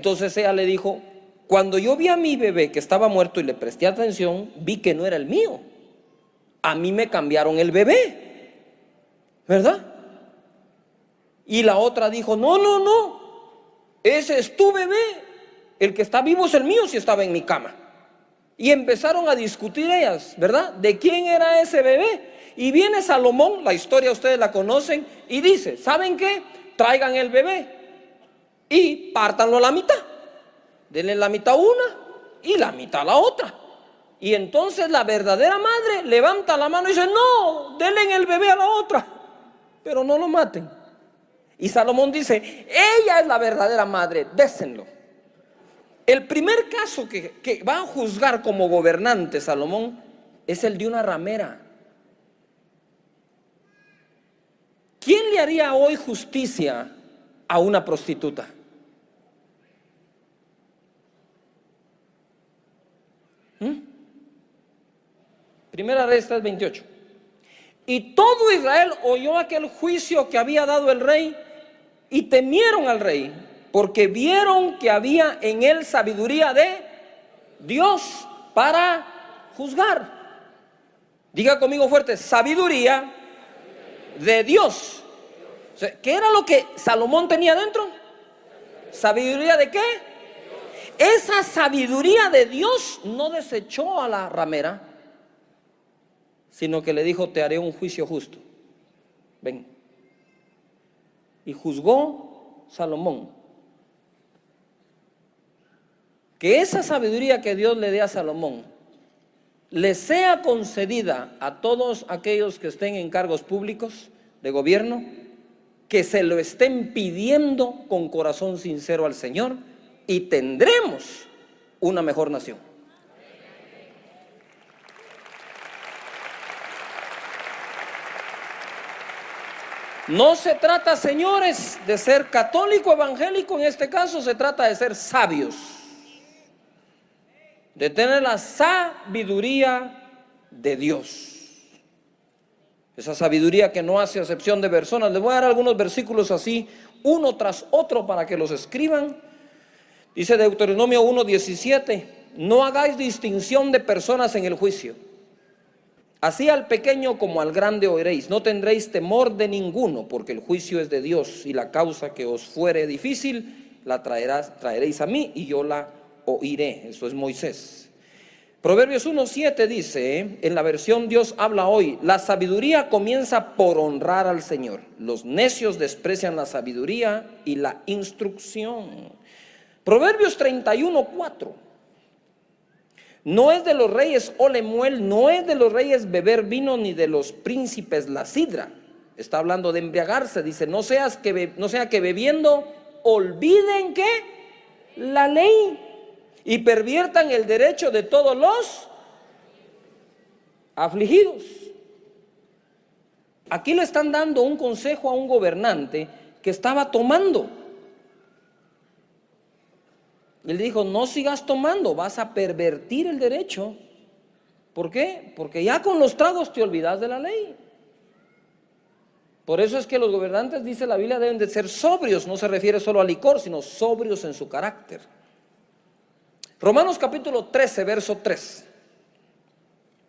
[SPEAKER 1] Entonces ella le dijo: cuando yo vi a mi bebé que estaba muerto y le presté atención, vi que no era el mío. A mí me cambiaron el bebé, ¿verdad? Y la otra dijo: no, no, no, ese es tu bebé, el que está vivo es el mío si estaba en mi cama. Y empezaron a discutir ellas, ¿verdad? ¿De quién era ese bebé? Y viene Salomón, la historia ustedes la conocen, y dice: ¿saben qué? Traigan el bebé y pártanlo a la mitad. Denle la mitad a una y la mitad a la otra. Y entonces la verdadera madre levanta la mano y dice: no, denle el bebé a la otra, pero no lo maten. Y Salomón dice: ella es la verdadera madre, désenlo. El primer caso que va a juzgar como gobernante Salomón es el de una ramera. ¿Quién le haría hoy justicia a una prostituta? Primera Reyes 3:28. Y todo Israel oyó aquel juicio que había dado el rey y temieron al rey, porque vieron que había en él sabiduría de Dios para juzgar. Diga conmigo fuerte: sabiduría de Dios. O sea, ¿qué era lo que Salomón tenía dentro? ¿Sabiduría de qué? Esa sabiduría de Dios no desechó a la ramera, sino que le dijo: te haré un juicio justo. Ven. Y juzgó Salomón. Que esa sabiduría que Dios le dé a Salomón le sea concedida a todos aquellos que estén en cargos públicos de gobierno, que se lo estén pidiendo con corazón sincero al Señor, y tendremos una mejor nación. No se trata, señores, de ser católico evangélico. En este caso se trata de ser sabios, de tener la sabiduría de Dios. Esa sabiduría que no hace acepción de personas. Les voy a dar algunos versículos así, uno tras otro, para que los escriban. Dice Deuteronomio 1:17: no hagáis distinción de personas en el juicio. Así al pequeño como al grande oiréis. No tendréis temor de ninguno, porque el juicio es de Dios, y la causa que os fuere difícil la traeréis a mí, y yo la oiré. Eso es Moisés. Proverbios 1:7 dice, en la versión Dios habla hoy: la sabiduría comienza por honrar al Señor. Los necios desprecian la sabiduría y la instrucción. Proverbios 31:4: no es de los reyes Olemuel, no es de los reyes beber vino, ni de los príncipes la sidra. Está hablando de embriagarse. Dice: no sea que bebiendo olviden ¿qué? La ley, y perviertan el derecho de todos los afligidos. Aquí le están dando un consejo a un gobernante que estaba tomando. Él dijo: no sigas tomando, vas a pervertir el derecho. ¿Por qué? Porque ya con los tragos te olvidas de la ley. Por eso es que los gobernantes, dice la Biblia, deben de ser sobrios. No se refiere solo al licor, sino sobrios en su carácter. Romanos capítulo 13, verso 3.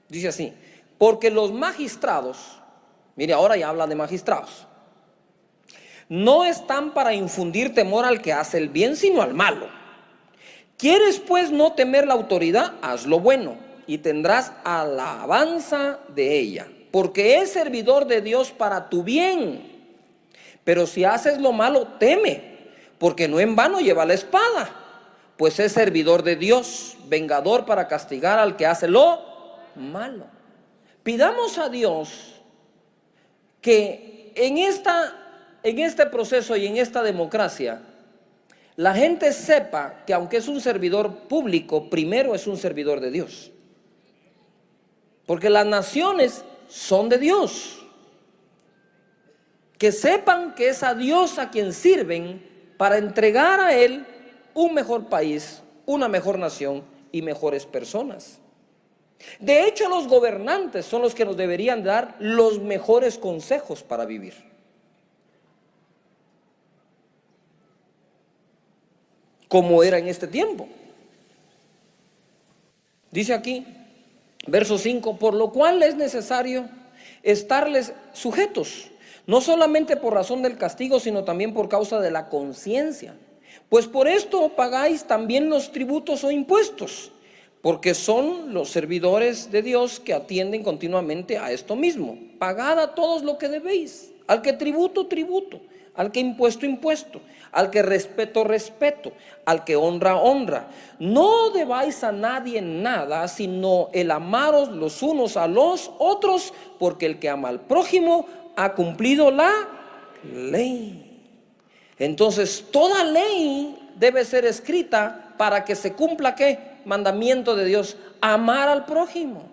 [SPEAKER 1] Dice así: porque los magistrados, mire, ahora ya habla de magistrados, no están para infundir temor al que hace el bien, sino al malo. ¿Quieres pues no temer la autoridad? Haz lo bueno, y tendrás alabanza de ella, porque es servidor de Dios para tu bien. Pero si haces lo malo, teme, porque no en vano lleva la espada, pues es servidor de Dios, vengador para castigar al que hace lo malo. Pidamos a Dios que en este proceso y en esta democracia, la gente sepa que aunque es un servidor público, primero es un servidor de Dios. Porque las naciones son de Dios. Que sepan que es a Dios a quien sirven para entregar a Él un mejor país, una mejor nación y mejores personas. De hecho, los gobernantes son los que nos deberían dar los mejores consejos para vivir. como era en este tiempo. Dice aquí, verso 5, por lo cual es necesario estarles sujetos, no solamente por razón del castigo, sino también por causa de la conciencia. Pues por esto pagáis también los tributos o impuestos, porque son los servidores de Dios que atienden continuamente a esto mismo. Pagad a todos lo que debéis, al que tributo, tributo, al que impuesto, impuesto, al que respeto, respeto, al que honra, honra. No debáis a nadie nada, sino el amaros los unos a los otros, porque el que ama al prójimo ha cumplido la ley. Entonces toda ley debe ser escrita para que se cumpla ¿qué? Mandamiento de Dios, amar al prójimo.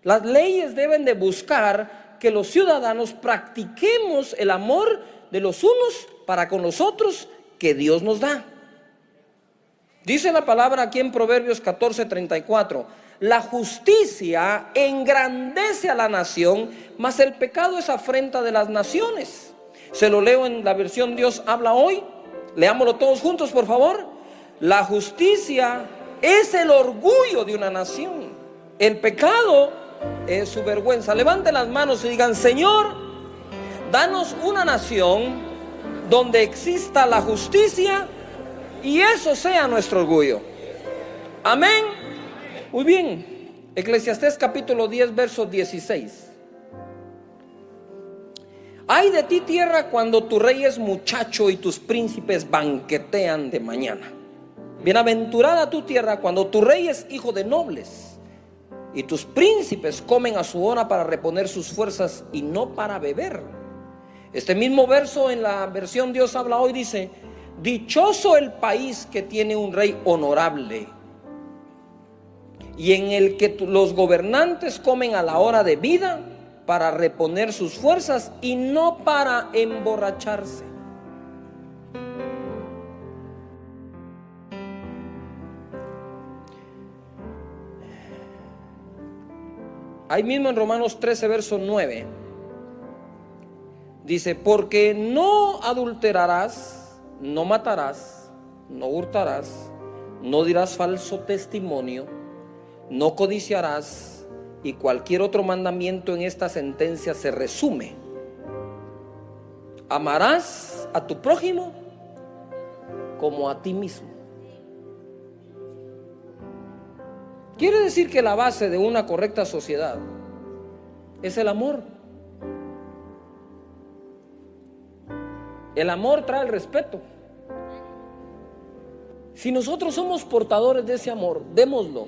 [SPEAKER 1] Las leyes deben de buscar que los ciudadanos practiquemos el amor de los unos para con los otros que Dios nos da. Dice la palabra aquí en Proverbios 14:34, la justicia engrandece a la nación, mas el pecado es afrenta de las naciones. Se lo leo en la versión Dios habla hoy. Leámoslo todos juntos, por favor. La justicia es el orgullo de una nación. El pecado es su vergüenza. Levanten las manos y digan: Señor, danos una nación donde exista la justicia y eso sea nuestro orgullo. Amén. Muy bien. Eclesiastés capítulo 10, verso 16. Ay de ti, tierra, cuando tu rey es muchacho y tus príncipes banquetean de mañana. Bienaventurada tu tierra cuando tu rey es hijo de nobles y tus príncipes comen a su hora para reponer sus fuerzas y no para beber. Este mismo verso en la versión Dios habla hoy dice: dichoso el país que tiene un rey honorable y en el que los gobernantes comen a la hora de vida para reponer sus fuerzas y no para emborracharse. Ahí mismo en Romanos 13, verso 9, dice: porque no adulterarás, no matarás, no hurtarás, no dirás falso testimonio, no codiciarás, y cualquier otro mandamiento en esta sentencia se resume: amarás a tu prójimo como a ti mismo. Quiere decir que la base de una correcta sociedad es el amor. El amor trae el respeto. Si nosotros somos portadores de ese amor, démoslo,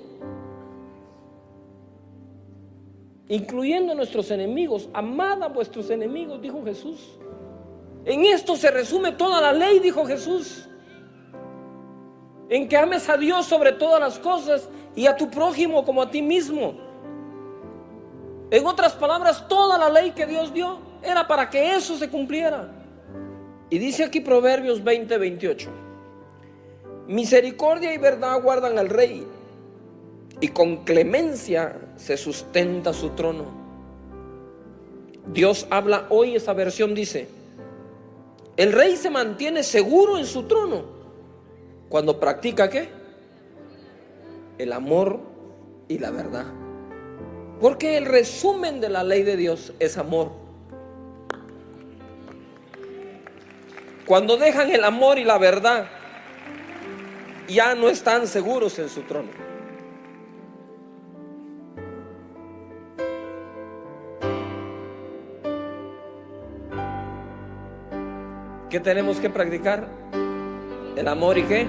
[SPEAKER 1] incluyendo a nuestros enemigos. Amad a vuestros enemigos, dijo Jesús. En esto se resume toda la ley, dijo Jesús, en que ames a Dios sobre todas las cosas y a tu prójimo como a ti mismo. En otras palabras, toda la ley que Dios dio era para que eso se cumpliera. Y dice aquí Proverbios 20:28: misericordia y verdad guardan al rey, y con clemencia se sustenta su trono. Dios habla hoy, esa versión dice: el rey se mantiene seguro en su trono cuando practica ¿qué? El amor y la verdad. Porque el resumen de la ley de Dios es amor. Cuando dejan el amor y la verdad, ya no están seguros en su trono. ¿Qué tenemos que practicar? El amor y ¿qué?